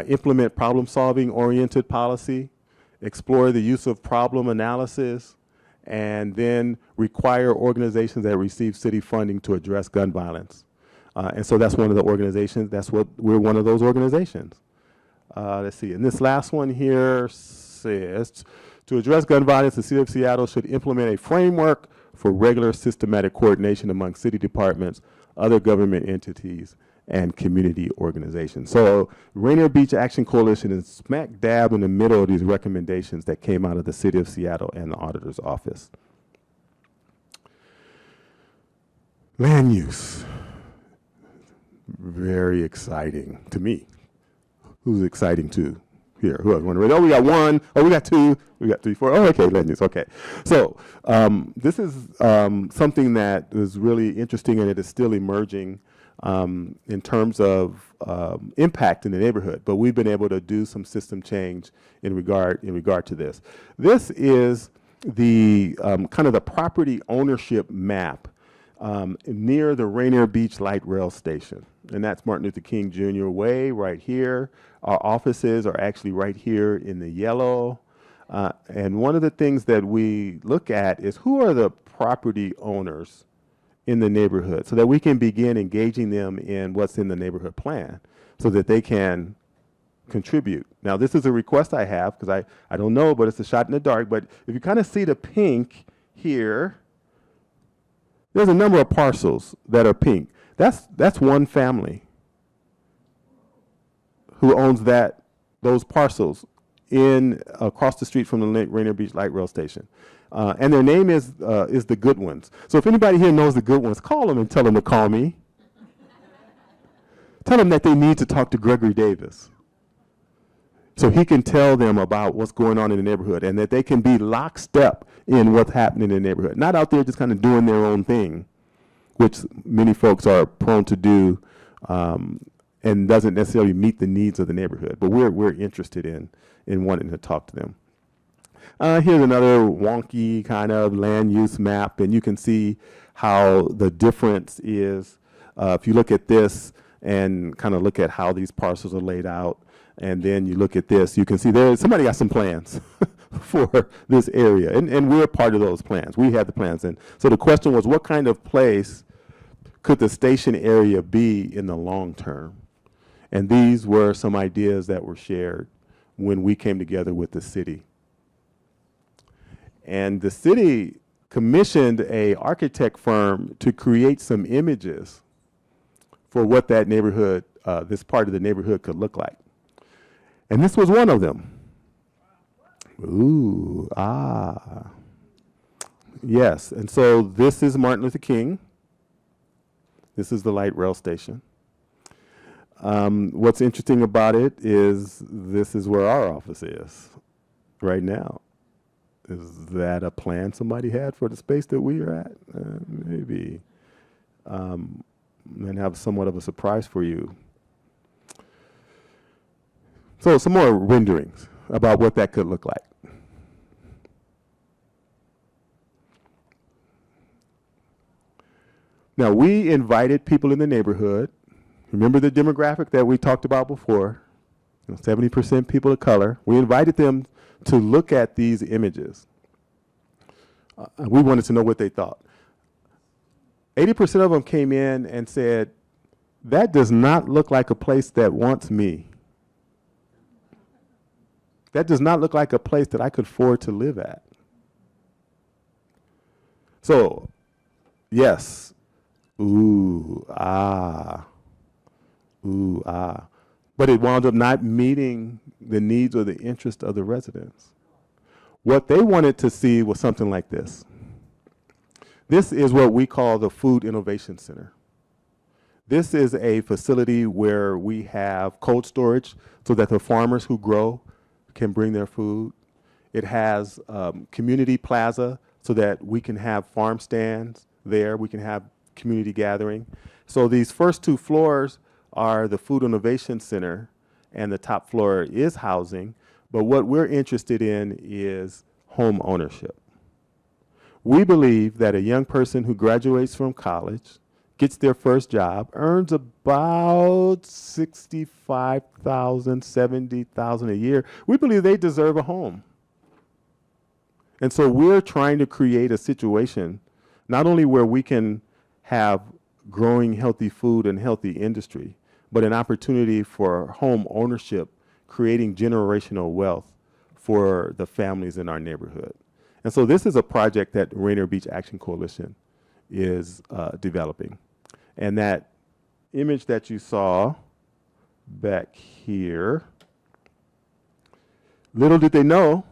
Implement problem-solving oriented policy, explore the use of problem analysis, and then require organizations that receive city funding to address gun violence. And so that's one of the organizations, we're one of those organizations. Let's see, and this last one here says, to address gun violence, the city of Seattle should implement a framework for regular systematic coordination among city departments, other government entities, and community organizations. So Rainier Beach Action Coalition is smack dab in the middle of these recommendations that came out of the city of Seattle and the auditor's office. Land use, very exciting to me. Who's exciting to here? Who else? Oh, we got 1. Oh, we got 2. We got 3, 4. Oh, okay, land use. Okay. So this is something that is really interesting, and it is still emerging in terms of impact in the neighborhood. But we've been able to do some system change in regard to this. This is the kind of the property ownership map near the Rainier Beach Light Rail Station. And that's Martin Luther King Jr. Way right here. Our offices are actually right here in the yellow. And one of the things that we look at is who are the property owners in the neighborhood, so that we can begin engaging them in what's in the neighborhood plan so that they can contribute. Now, this is a request I have because I don't know, but it's a shot in the dark. But if you kind of see the pink here, there's a number of parcels that are pink. That's one family who owns those parcels across the street from the Rainier Beach Light Rail Station. And their name is the Good Ones. So if anybody here knows the Good Ones, call them and tell them to call me. Tell them that they need to talk to Gregory Davis so he can tell them about what's going on in the neighborhood, and that they can be lockstep in what's happening in the neighborhood. Not out there just kind of doing their own thing, which many folks are prone to do and doesn't necessarily meet the needs of the neighborhood. But we're interested in wanting to talk to them. Here's another wonky kind of land use map, and you can see how the difference is. If you look at this and kind of look at how these parcels are laid out, and then you look at this, you can see somebody got some plans for this area, and we're part of those plans. We have the plans. And so the question was, what kind of place could the station area be in the long term? And these were some ideas that were shared when we came together with the city. And the city commissioned a architect firm to create some images for what that neighborhood, this part of the neighborhood could look like. And this was one of them. Ooh, yes. And so this is Martin Luther King. This is the light rail station. What's interesting about it is this is where our office is right now. Is that a plan somebody had for the space that we are at? Maybe. And have somewhat of a surprise for you. So some more renderings about what that could look like. Now, we invited people in the neighborhood. Remember the demographic that we talked about before? 70% people of color. We invited them to look at these images. We wanted to know what they thought. 80% of them came in and said, that does not look like a place that wants me. That does not look like a place that I could afford to live at. So, yes. Ooh, ah. Ooh, ah. But it wound up not meeting the needs or the interest of the residents. What they wanted to see was something like this. This is what we call the Food Innovation Center. This is a facility where we have cold storage so that the farmers who grow can bring their food. It has community plaza so that we can have farm stands there. We can have community gathering. So these first two floors are the Food Innovation Center, and the top floor is housing. But what we're interested in is home ownership. We believe that a young person who graduates from college, gets their first job, earns about $65,000, $70,000 a year. We believe they deserve a home. And so we're trying to create a situation not only where we can have growing healthy food and healthy industry, but an opportunity for home ownership, creating generational wealth for the families in our neighborhood. And so this is a project that Rainier Beach Action Coalition is developing. And that image that you saw back here, little did they know,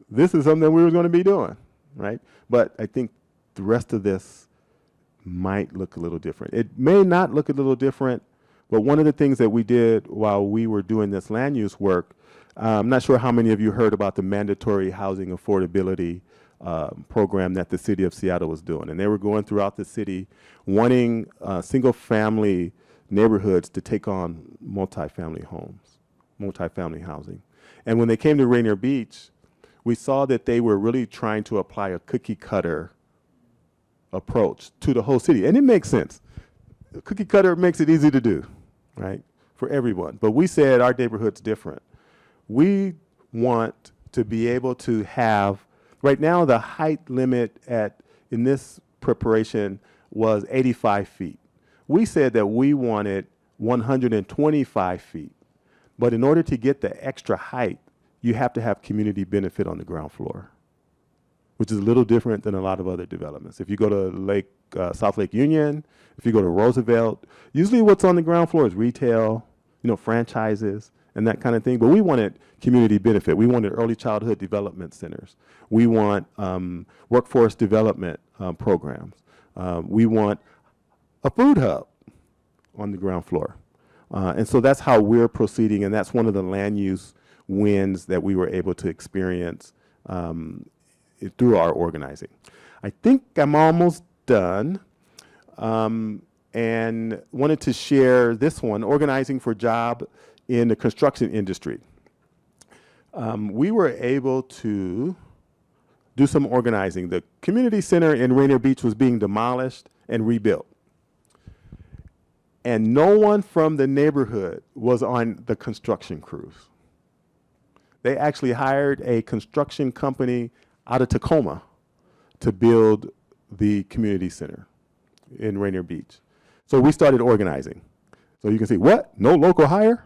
this is something that we were going to be doing, right? But I think the rest of this might look a little different. It may not look a little different, but one of the things that we did while we were doing this land use work, I'm not sure how many of you heard about the mandatory housing affordability program that the city of Seattle was doing. And they were going throughout the city wanting single family neighborhoods to take on multifamily homes, multifamily housing. And when they came to Rainier Beach, we saw that they were really trying to apply a cookie cutter approach to the whole city. And it makes sense. A cookie cutter makes it easy to do, right, for everyone. But we said our neighborhood's different. We want to be able to have, right now the height limit in this preparation was 85 feet. We said that we wanted 125 feet. But in order to get the extra height, you have to have community benefit on the ground floor, which is a little different than a lot of other developments. If you go to South Lake Union, if you go to Roosevelt, usually what's on the ground floor is retail, franchises, and that kind of thing. But we wanted community benefit. We wanted early childhood development centers. We want workforce development programs. We want a food hub on the ground floor. And so that's how we're proceeding, and that's one of the land use wins that we were able to experience through our organizing. I think I'm almost done. and wanted to share this one, Organizing for Job in the Construction Industry. We were able to do some organizing. The community center in Rainier Beach was being demolished and rebuilt. And no one from the neighborhood was on the construction crews. They actually hired a construction company out of Tacoma to build the community center in Rainier Beach. So we started organizing. So you can see, what? No local hire?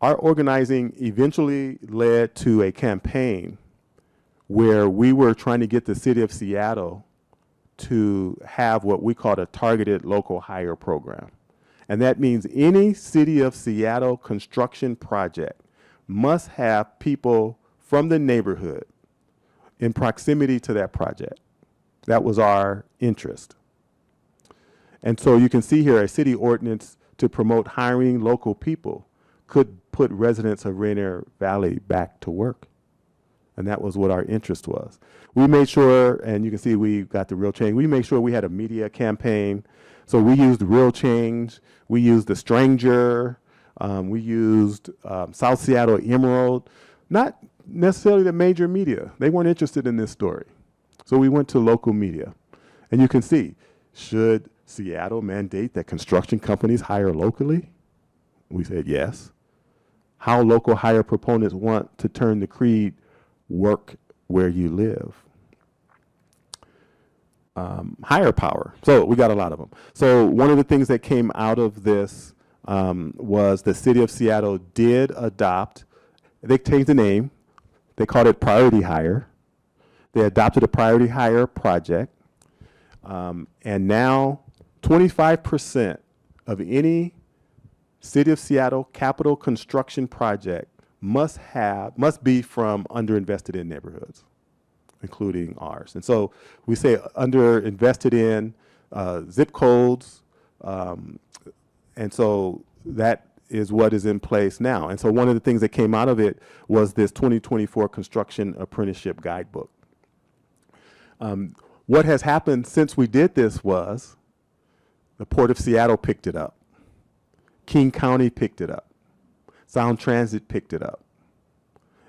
Our organizing eventually led to a campaign where we were trying to get the city of Seattle to have what we called a targeted local hire program. And that means any city of Seattle construction project must have people from the neighborhood in proximity to that project. That was our interest. And so you can see here a city ordinance to promote hiring local people could put residents of Rainier Valley back to work. And that was what our interest was. We made sure, and you can see we got the Real Change, we made sure we had a media campaign. So we used Real Change, we used The Stranger, we used South Seattle Emerald, not necessarily the major media. They weren't interested in this story. So we went to local media. And you can see, should Seattle mandate that construction companies hire locally? We said yes. How local hire proponents want to turn the creed work where you live. Higher power. So we got a lot of them. So one of the things that came out of this was the city of Seattle did adopt, they changed the name, they called it Priority Hire. They adopted a Priority Hire project. And now 25% of any City of Seattle capital construction project must be from underinvested in neighborhoods, including ours. And so we say underinvested in zip codes, and so that is what is in place now. And so one of the things that came out of it was this 2024 construction apprenticeship guidebook. What has happened since we did this was the Port of Seattle picked it up. King County picked it up. Sound Transit picked it up.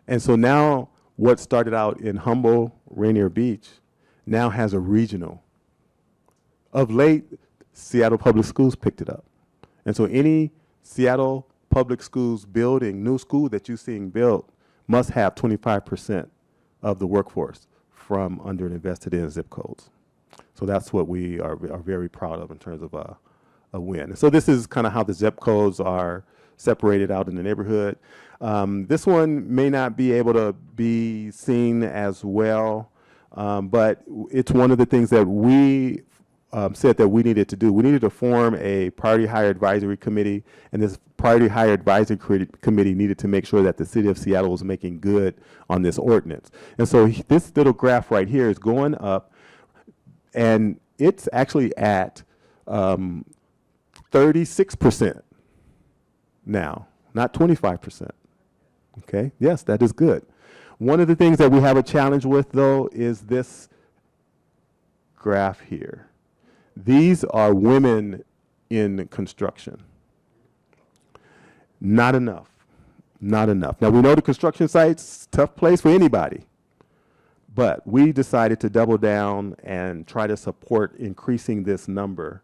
And so now what started out in humble Rainier Beach now has a regional. Of late, Seattle Public Schools picked it up. And so any Seattle Public Schools building, new school that you're seeing built, must have 25% of the workforce from underinvested in zip codes. So that's what we are very proud of in terms of a win. So this is kind of how the zip codes are separated out in the neighborhood. This one may not be able to be seen as well, but it's one of the things that we said that we needed to do. We needed to form a Priority Hire Advisory Committee, and this Priority Hire Advisory Committee needed to make sure that the city of Seattle was making good on this ordinance. And so this little graph right here is going up, and it's actually at 36% now, not 25%. Okay, yes, that is good. One of the things that we have a challenge with, though, is this graph here. These are women in construction. Not enough, not enough. Now, we know the construction site's a tough place for anybody, but we decided to double down and try to support increasing this number.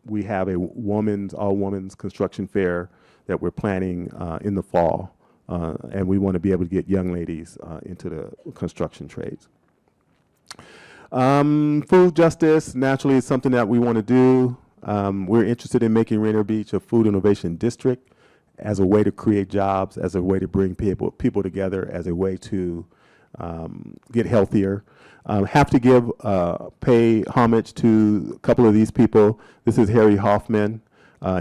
We have a all-women's construction fair that we're planning in the fall, and we want to be able to get young ladies into the construction trades. Food justice, naturally, is something that we want to do. We're interested in making Rainier Beach a food innovation district as a way to create jobs, as a way to bring people together, as a way to get healthier. Have to pay homage to a couple of these people. This is Harry Hoffman.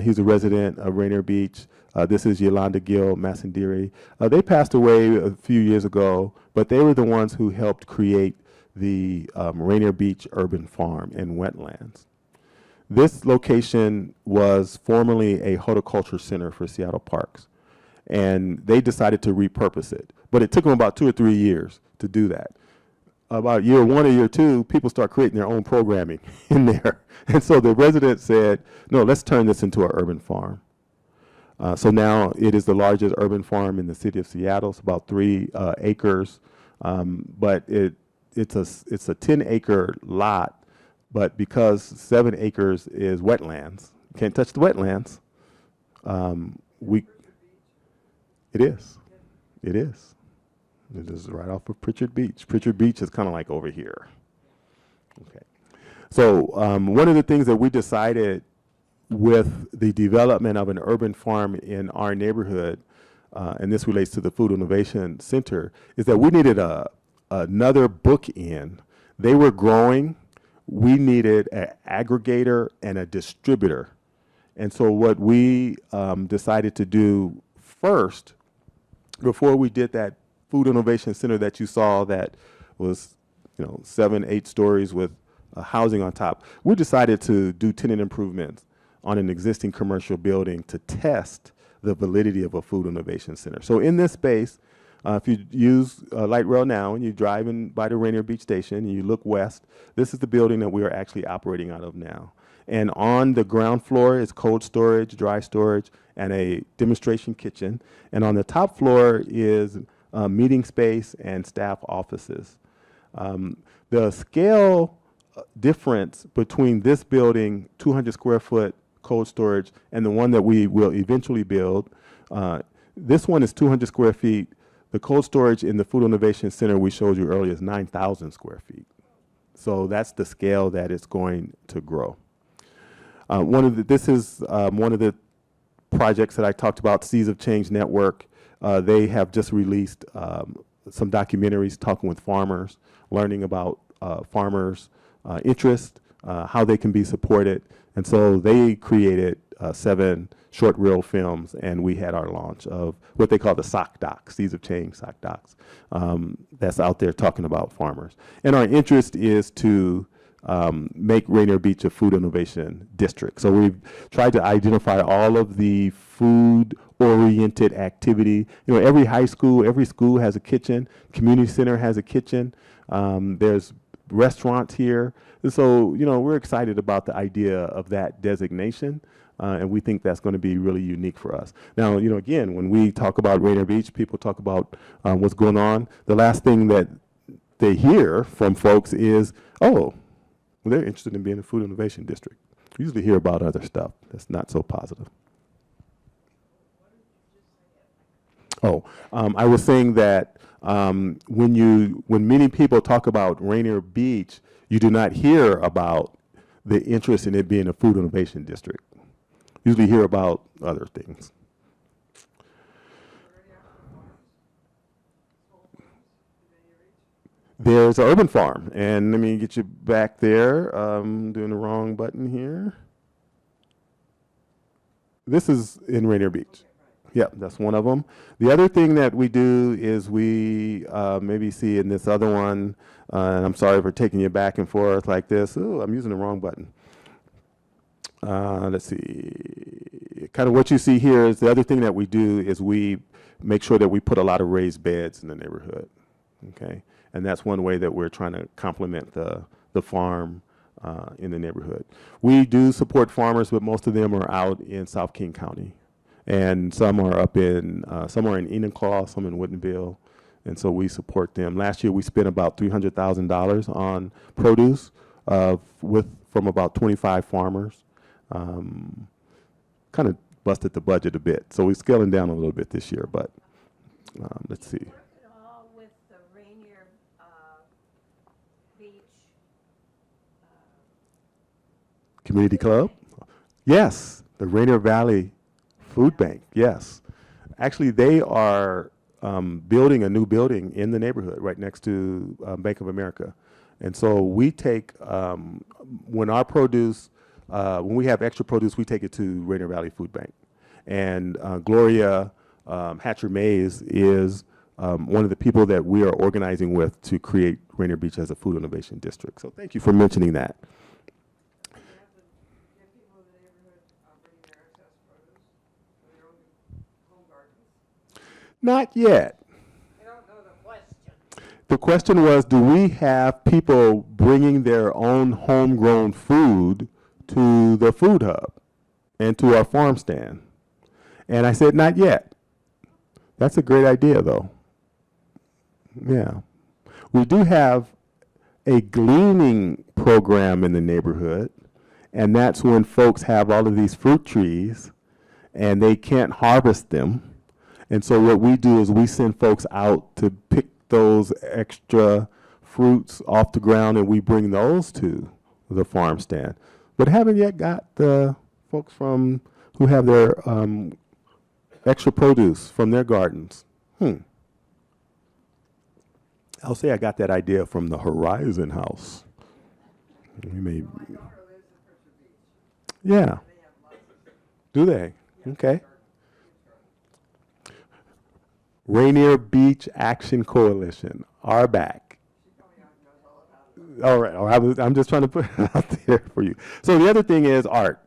He's a resident of Rainier Beach. This is Yolanda Gill Massandiri. They passed away a few years ago, but they were the ones who helped create the Rainier Beach Urban Farm and Wetlands. This location was formerly a horticulture center for Seattle Parks, and they decided to repurpose it. But it took them about 2 or 3 years to do that. about year one or year two, people start creating their own programming in there. And so the residents said, no, let's turn this into an urban farm. So now it is the largest urban farm in the city of Seattle. It's about 3 acres, but it's a 10-acre lot. But because 7 acres is wetlands, you can't touch the wetlands. It is. It is. It is right off of Pritchard Beach. Pritchard Beach is kind of like over here. Okay. So one of the things that we decided with the development of an urban farm in our neighborhood, and this relates to the Food Innovation Center, is that we needed another bookend. They were growing. We needed an aggregator and a distributor. And so what we decided to do first, before we did that Food Innovation Center that you saw that was, 7, 8 stories with housing on top, we decided to do tenant improvements on an existing commercial building to test the validity of a Food Innovation Center. So in this space, if you use light rail now and you're driving by the Rainier Beach station and you look west, this is the building that we are actually operating out of now. And on the ground floor is cold storage, dry storage, and a demonstration kitchen. And on the top floor is meeting space and staff offices. The scale difference between this building, 200 square foot cold storage, and the one that we will eventually build, this one is 200 square feet. The cold storage in the Food Innovation Center we showed you earlier is 9,000 square feet. So that's the scale that it's going to grow. This is one of the projects that I talked about, Seeds of Change Network. They have just released some documentaries talking with farmers, learning about farmers' interest, how they can be supported. And so they created 7 short reel films, and we had our launch of what they call the SOC docs, Seeds of Change SOC docs, that's out there talking about farmers. And our interest is to make Rainier Beach a food innovation district. So we've tried to identify all of the food-oriented activity. Every high school, every school has a kitchen. Community center has a kitchen. There's restaurants here. And so, we're excited about the idea of that designation. And we think that's going to be really unique for us. Now, again, when we talk about Rainier Beach, people talk about what's going on. The last thing that they hear from folks is, oh, well, they're interested in being a food innovation district. We usually hear about other stuff that's not so positive. Oh, I was saying that when many people talk about Rainier Beach, you do not hear about the interest in it being a food innovation district. You usually hear about other things. There's an urban farm, and let me get you back there. Doing the wrong button here. This is in Rainier Beach. Yeah, that's one of them. The other thing that we do is we maybe see in this other one, and I'm sorry for taking you back and forth like this. Oh, I'm using the wrong button. Let's see. Kind of what you see here is the other thing that we do is we make sure that we put a lot of raised beds in the neighborhood. Okay, and that's one way that we're trying to complement the farm in the neighborhood. We do support farmers, but most of them are out in South King County. And some are up in, some are in Enumclaw, some in Woodinville, and so we support them. Last year we spent about $300,000 on produce from about 25 farmers. Kind of busted the budget a bit, so we're scaling down a little bit this year, but let's see. Work at all with the Rainier Beach Community Club? Yes, the Rainier Valley Food Bank, yes. Actually, they are building a new building in the neighborhood right next to Bank of America. And so we take, when our produce, when we have extra produce, we take it to Rainier Valley Food Bank. And Gloria Hatcher Mays is one of the people that we are organizing with to create Rainier Beach as a food innovation district. So thank you for mentioning that. Not yet. I don't know the question. The question was, do we have people bringing their own homegrown food to the food hub and to our farm stand? And I said, not yet. That's a great idea, though. Yeah. We do have a gleaning program in the neighborhood, and that's when folks have all of these fruit trees and they can't harvest them. And so what we do is we send folks out to pick those extra fruits off the ground, and we bring those to the farm stand. But haven't yet got the folks from who have their extra produce from their gardens. I'll say I got that idea from the Horizon House. We may. Yeah. Do they? Okay. Rainier Beach Action Coalition are back. All right. I'm just trying to put it out there for you. So the other thing is art.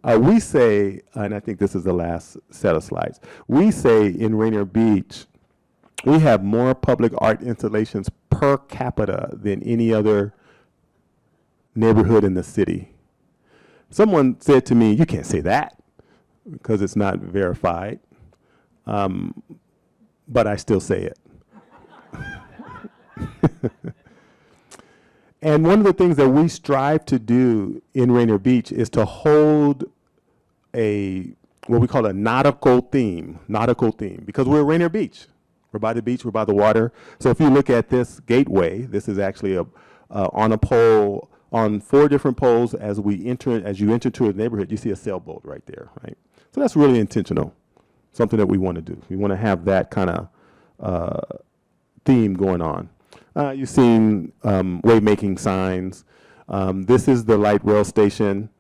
We say, and I think this is the last set of slides, we say in Rainier Beach, we have more public art installations per capita than any other neighborhood in the city. Someone said to me, you can't say that because it's not verified, but I still say it. And one of the things that we strive to do in Rainier Beach is to hold what we call a nautical theme, because we're Rainier Beach. We're by the beach, we're by the water. So if you look at this gateway, this is actually on a pole, on 4 different poles as you enter to a neighborhood, you see a sailboat right there, right? So that's really intentional, something that we want to do. We want to have that kind of theme going on. You've seen waymaking signs. This is the light rail station,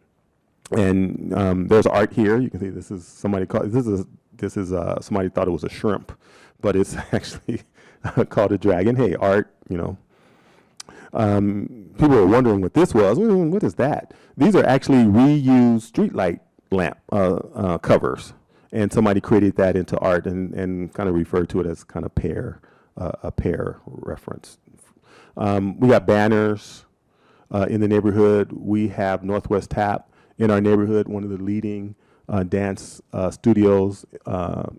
and there's art here. You can see this is somebody somebody thought it was a shrimp, but it's actually called a dragon. Hey, art, you know. People are wondering what this was. What is that? These are actually reused streetlight lamp covers, and somebody created that into art and kind of referred to it as kind of a pair reference. We got banners in the neighborhood. We have Northwest Tap in our neighborhood, one of the leading dance studios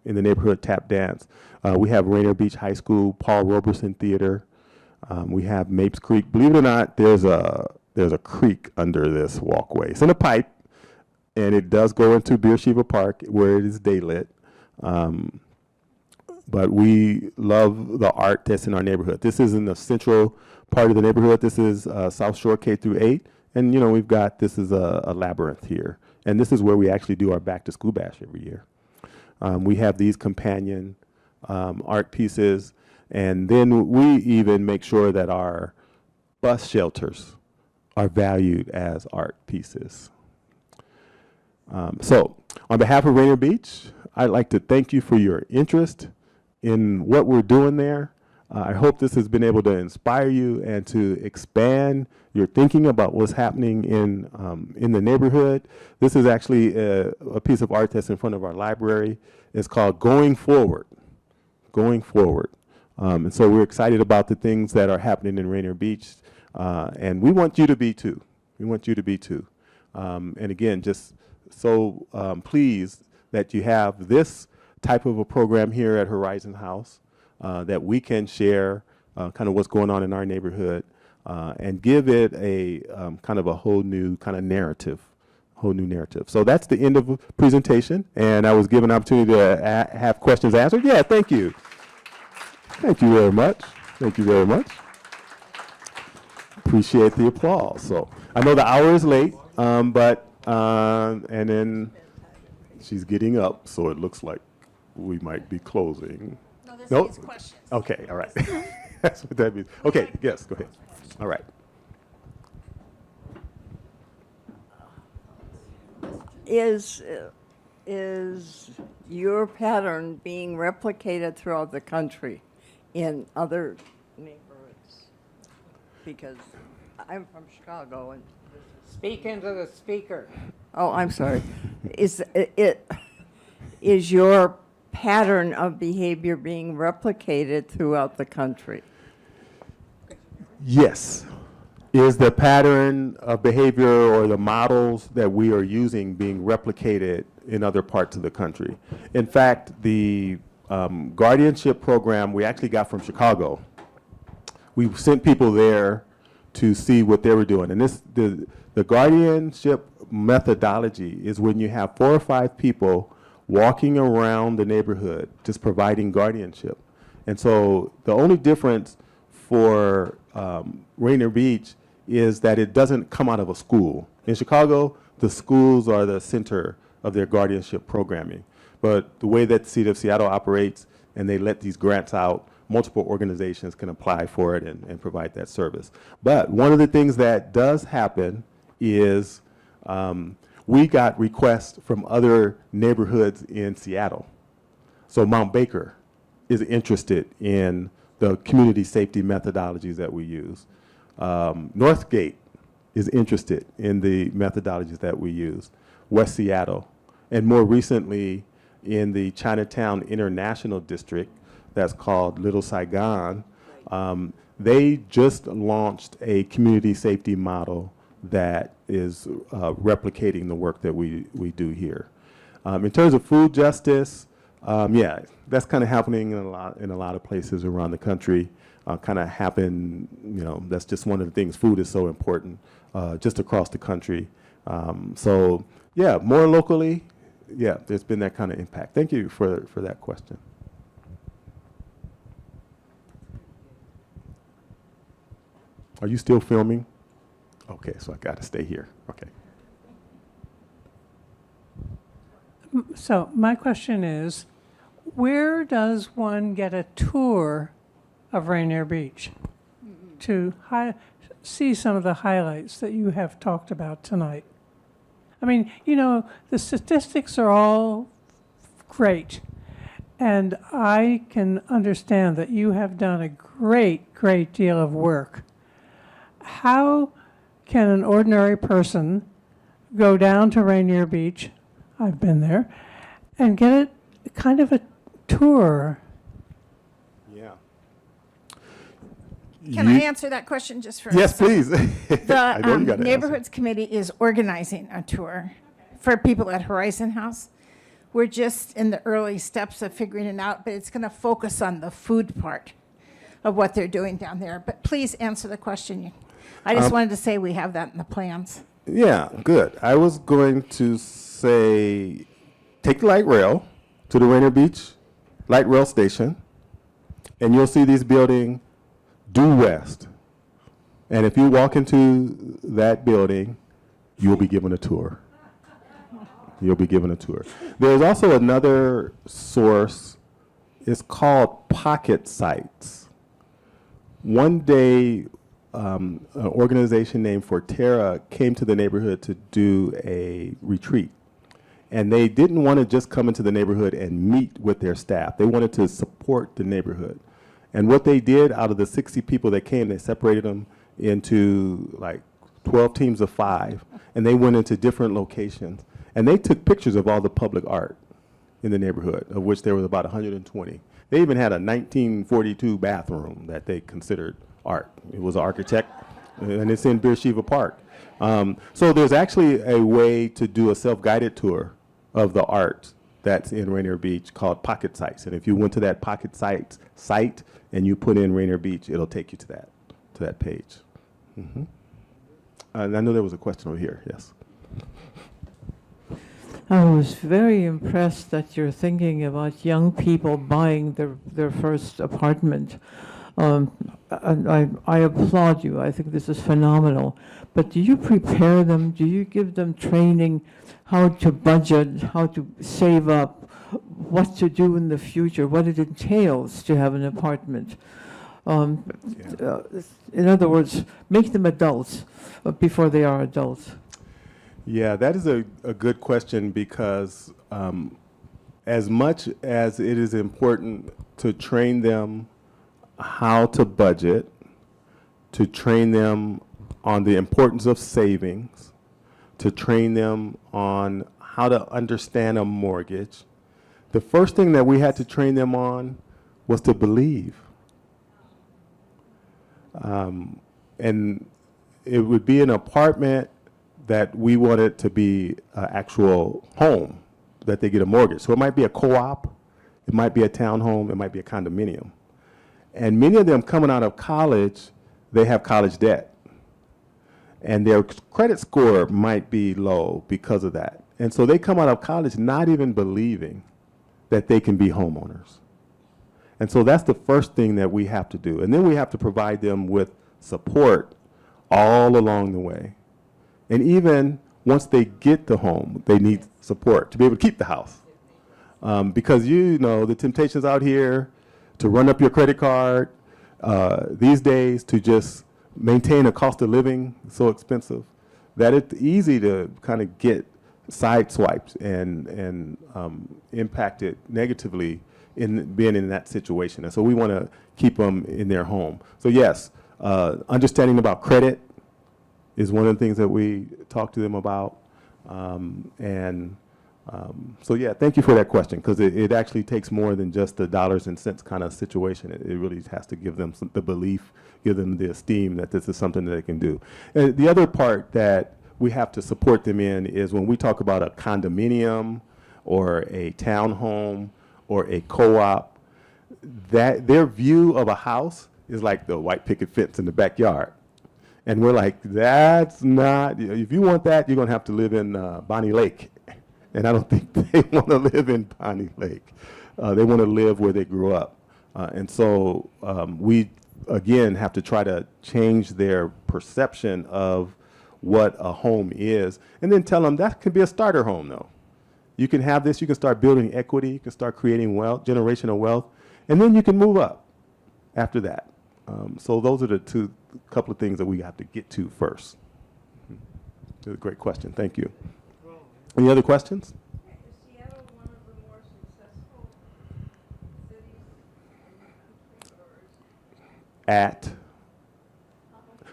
in the neighborhood, tap dance. We have Rainier Beach High School, Paul Robeson Theater. We have Mapes Creek. Believe it or not, there's a creek under this walkway. It's in a pipe, and it does go into Beersheba Park where it is daylit. But we love the art that's in our neighborhood. This is in the central part of the neighborhood. This is South Shore K through 8. And, you know, this is a labyrinth here. And this is where we actually do our back to school bash every year. We have these companion art pieces. And then we even make sure that our bus shelters are valued as art pieces. So on behalf of Rainier Beach, I'd like to thank you for your interest in what we're doing there. I hope this has been able to inspire you and to expand your thinking about what's happening in the neighborhood. This is actually a piece of art that's in front of our library. It's called Going Forward. Going Forward. And so we're excited about the things that are happening in Rainier Beach. And we want you to be too. We want you to be too. And again, just so pleased that you have this type of a program here at Horizon House that we can share kind of what's going on in our neighborhood and give it a kind of a whole new kind of narrative, So that's the end of the presentation, and I was given an opportunity to have questions answered. Yeah, thank you. Thank you very much. Thank you very much. Appreciate the applause. So I know the hour is late, but and then she's getting up, so it looks like we might be closing. No, this Nope. is questions. Okay, all right. That's what that means. Okay, yes, go ahead. All right. Is your pattern being replicated throughout the country in other neighborhoods? Because I'm from Chicago and. Speak into the speaker. Oh, I'm sorry. Is your pattern of behavior being replicated throughout the country? Yes. Is the pattern of behavior or the models that we are using being replicated in other parts of the country? In fact, the guardianship program we actually got from Chicago. We sent people there to see what they were doing. And the guardianship methodology is when you have 4 or 5 people walking around the neighborhood just providing guardianship. And so the only difference for Rainier Beach is that it doesn't come out of a school. In Chicago, the schools are the center of their guardianship programming. But the way that the City of Seattle operates, and they let these grants out, multiple organizations can apply for it and provide that service. But one of the things that does happen is we got requests from other neighborhoods in Seattle. So Mount Baker is interested in the community safety methodologies that we use. Northgate is interested in the methodologies that we use. West Seattle, and more recently in the Chinatown International District, that's called Little Saigon, they just launched a community safety model that is replicating the work that we do here. In terms of food justice, yeah, that's kind of happening in a lot of places around the country. Kind of happen, you know, that's just one of the things. Food is so important just across the country. So yeah, more locally, yeah, there's been that kind of impact. Thank you for that question. Are you still filming? Okay, so I got to stay here. Okay. So my question is, where does one get a tour of Rainier Beach to see some of the highlights that you have talked about tonight? I mean, you know, the statistics are all great, and I can understand that you have done a great deal of work. How can an ordinary person go down to Rainier Beach, I've been there, and get kind of a tour? Yeah. Can I answer that question just for a Yes, second? please. I know you The got to Neighborhoods Committee is organizing a tour for people at Horizon House. We're just in the early steps of figuring it out, but it's going to focus on the food part of what they're doing down there. But please answer the question. I just wanted to say we have that in the plans. Yeah, good. I was going to say, take the light rail to the Rainier Beach light rail station, and you'll see these buildings due west. And if you walk into that building, you'll be given a tour. You'll be given a tour. There's also another source. It's called Pocket Sites. One day, an organization named Forterra came to the neighborhood to do a retreat. And they didn't want to just come into the neighborhood and meet with their staff. They wanted to support the neighborhood. And what they did, out of the 60 people that came, they separated them into like 12 teams of 5. And they went into different locations. And they took pictures of all the public art in the neighborhood, of which there was about 120. They even had a 1942 bathroom that they considered art. It was an architect, and it's in Beersheba Park. So there's actually a way to do a self-guided tour of the art that's in Rainier Beach called Pocket Sites. And if you went to that Pocket Sites site and you put in Rainier Beach, it'll take you to that page. Mm-hmm. And I know there was a question over here, yes. I was very impressed that you're thinking about young people buying their first apartment. I applaud you. I think this is phenomenal. But do you prepare them? Do you give them training, how to budget, how to save up, what to do in the future, what it entails to have an apartment? In other words, make them adults before they are adults. Yeah, that is a good question, because as much as it is important to train them how to budget, to train them on the importance of savings, to train them on how to understand a mortgage, the first thing that we had to train them on was to believe. and it would be an apartment that we wanted to be an actual home that they get a mortgage. So it might be a co-op, it might be a townhome, it might be a condominium. And many of them coming out of college, they have college debt. And their credit score might be low because of that. And so they come out of college not even believing that they can be homeowners. And so that's the first thing that we have to do. And then we have to provide them with support all along the way. And even once they get the home, they need support to be able to keep the house. Because you know the temptations out here to run up your credit card these days, to just maintain a cost of living so expensive that it's easy to kind of get sideswiped and impacted negatively in being in that situation. And so we want to keep them in their home. So yes, understanding about credit is one of the things that we talk to them about. So yeah, thank you for that question, because it actually takes more than just the dollars and cents kind of situation. It really has to give them the belief, give them the esteem that this is something that they can do. And the other part that we have to support them in is when we talk about a condominium or a townhome or a co-op, that their view of a house is like the white picket fence in the backyard. And we're like, that's not, if you want that, you're going to have to live in Bonnie Lake. And I don't think they want to live in Bonnie Lake. They want to live where they grew up. And so we, again, have to try to change their perception of what a home is, and then tell them that could be a starter home, though. You can have this, you can start building equity, you can start creating wealth, generational wealth, and then you can move up after that. So those are the couple of things that we have to get to first. That's a great question, thank you. Any other questions? Is Seattle one of the more successful cities in the country, or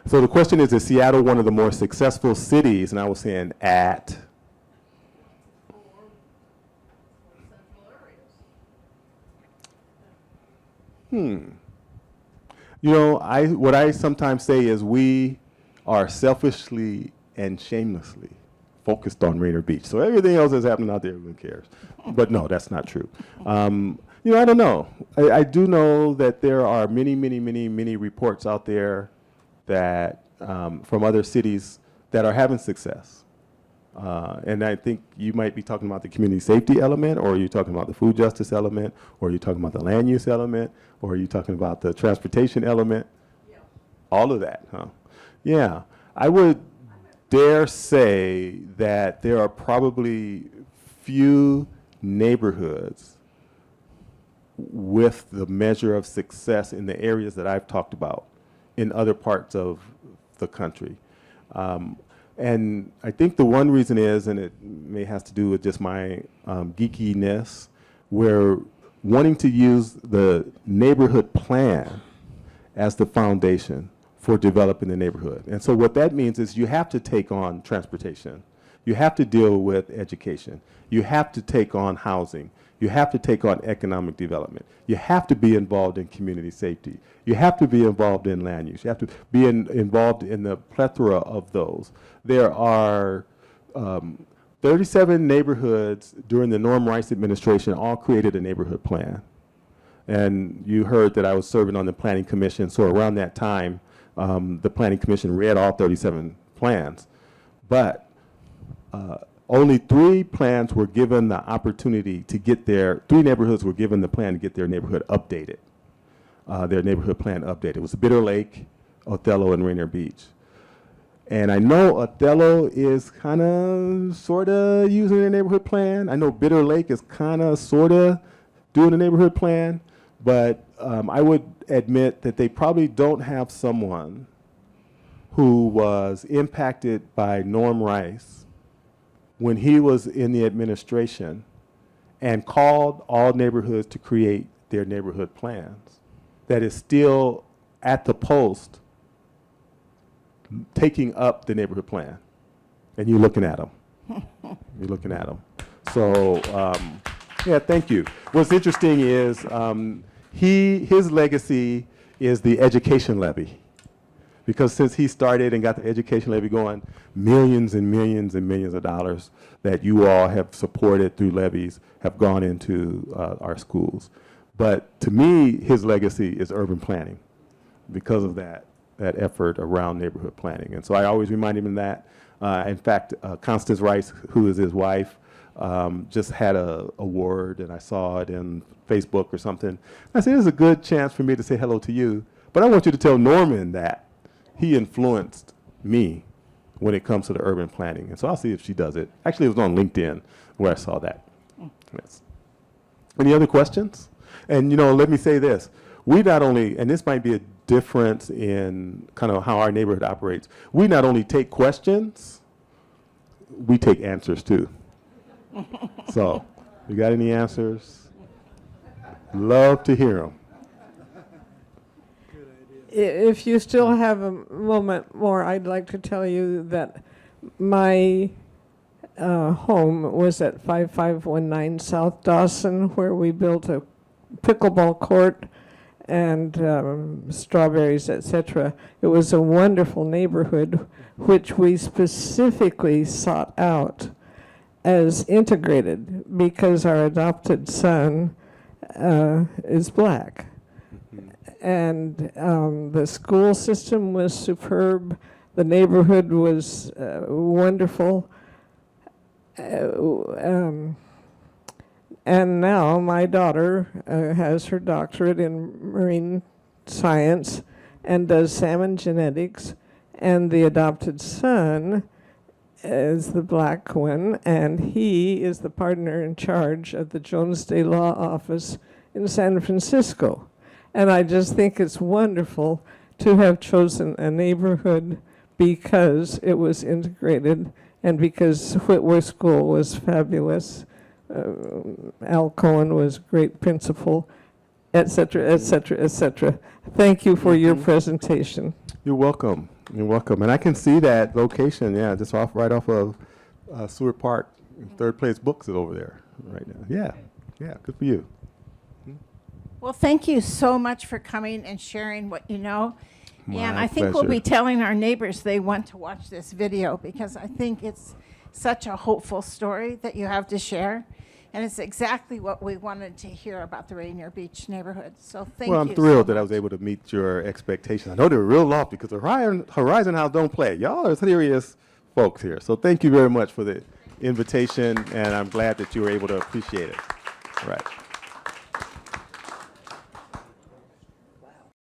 is So the question is Seattle one of the more successful cities? And I was saying at. or central areas? You know, what I sometimes say is we are selfishly and shamelessly focused on Rainier Beach. So everything else that's happening out there, everyone cares. But no, that's not true. You know, I don't know. I do know that there are many, many, many, many reports out there that from other cities that are having success. And I think you might be talking about the community safety element, or you're talking about the food justice element, or you're talking about the land use element, or you're talking about the transportation element. Yeah. All of that, huh? Yeah. I would dare say that there are probably few neighborhoods with the measure of success in the areas that I've talked about in other parts of the country. And I think the one reason is, and it may has to do with just my geekiness, we're wanting to use the neighborhood plan as the foundation for developing the neighborhood. And so what that means is you have to take on transportation. You have to deal with education. You have to take on housing. You have to take on economic development. You have to be involved in community safety. You have to be involved in land use. You have to be involved in the plethora of those. There are 37 neighborhoods during the Norm Rice administration all created a neighborhood plan. And you heard that I was serving on the Planning Commission, so around that time, the Planning Commission read all 37 plans. But only 3 plans were given the opportunity to get 3 neighborhoods were given the plan to get their neighborhood updated, their neighborhood plan updated. It was Bitter Lake, Othello, and Rainier Beach. And I know Othello is kind of, sort of using their neighborhood plan. I know Bitter Lake is kind of, sort of doing a neighborhood plan. But I would admit that they probably don't have someone who was impacted by Norm Rice when he was in the administration and called all neighborhoods to create their neighborhood plans, that is still at the post taking up the neighborhood plan. And you're looking at them. You're looking at them. So, yeah, thank you. What's interesting is his legacy is the education levy, because since he started and got the education levy going, millions and millions and millions of dollars that you all have supported through levies have gone into our schools. But to me, his legacy is urban planning because of that effort around neighborhood planning. And so I always remind him of that. In fact, Constance Rice, who is his wife, just had a award, and I saw it in Facebook or something. I said, "This is a good chance for me to say hello to you, but I want you to tell Norman that he influenced me when it comes to the urban planning." And so I'll see if she does it. Actually, it was on LinkedIn where I saw that. Yes. Any other questions? And, you know, let me say this. We not only, and this might be a difference in kind of how our neighborhood operates, we not only take questions, we take answers too. So, you got any answers? Love to hear them. If you still have a moment more, I'd like to tell you that my home was at 5519 South Dawson, where we built a pickleball court and strawberries, etc. It was a wonderful neighborhood, which we specifically sought out as integrated because our adopted son is black. And the school system was superb. The neighborhood was wonderful. And now my daughter has her doctorate in marine science and does salmon genetics. And the adopted son is the black one, and he is the partner in charge of the Jones Day Law Office in San Francisco. And I just think it's wonderful to have chosen a neighborhood because it was integrated and because Whitworth School was fabulous. Al Cohen was a great principal, et cetera, et cetera, et cetera. Thank you for your presentation. You're welcome. You're welcome. And I can see that location, yeah, just right off of Seward Park. Third Place Books is over there right now. Yeah, yeah, good for you. Well, thank you so much for coming and sharing what you know. And My I think we'll pleasure. be telling our neighbors they want to watch this video because I think it's such a hopeful story that you have to share. And it's exactly what we wanted to hear about the Rainier Beach neighborhood. So thank you. Well, I'm thrilled that I was able to meet your expectations. I know they were real lofty because the Horizon House don't play. Y'all are serious folks here. So thank you very much for the invitation, and I'm glad that you were able to appreciate it. All right.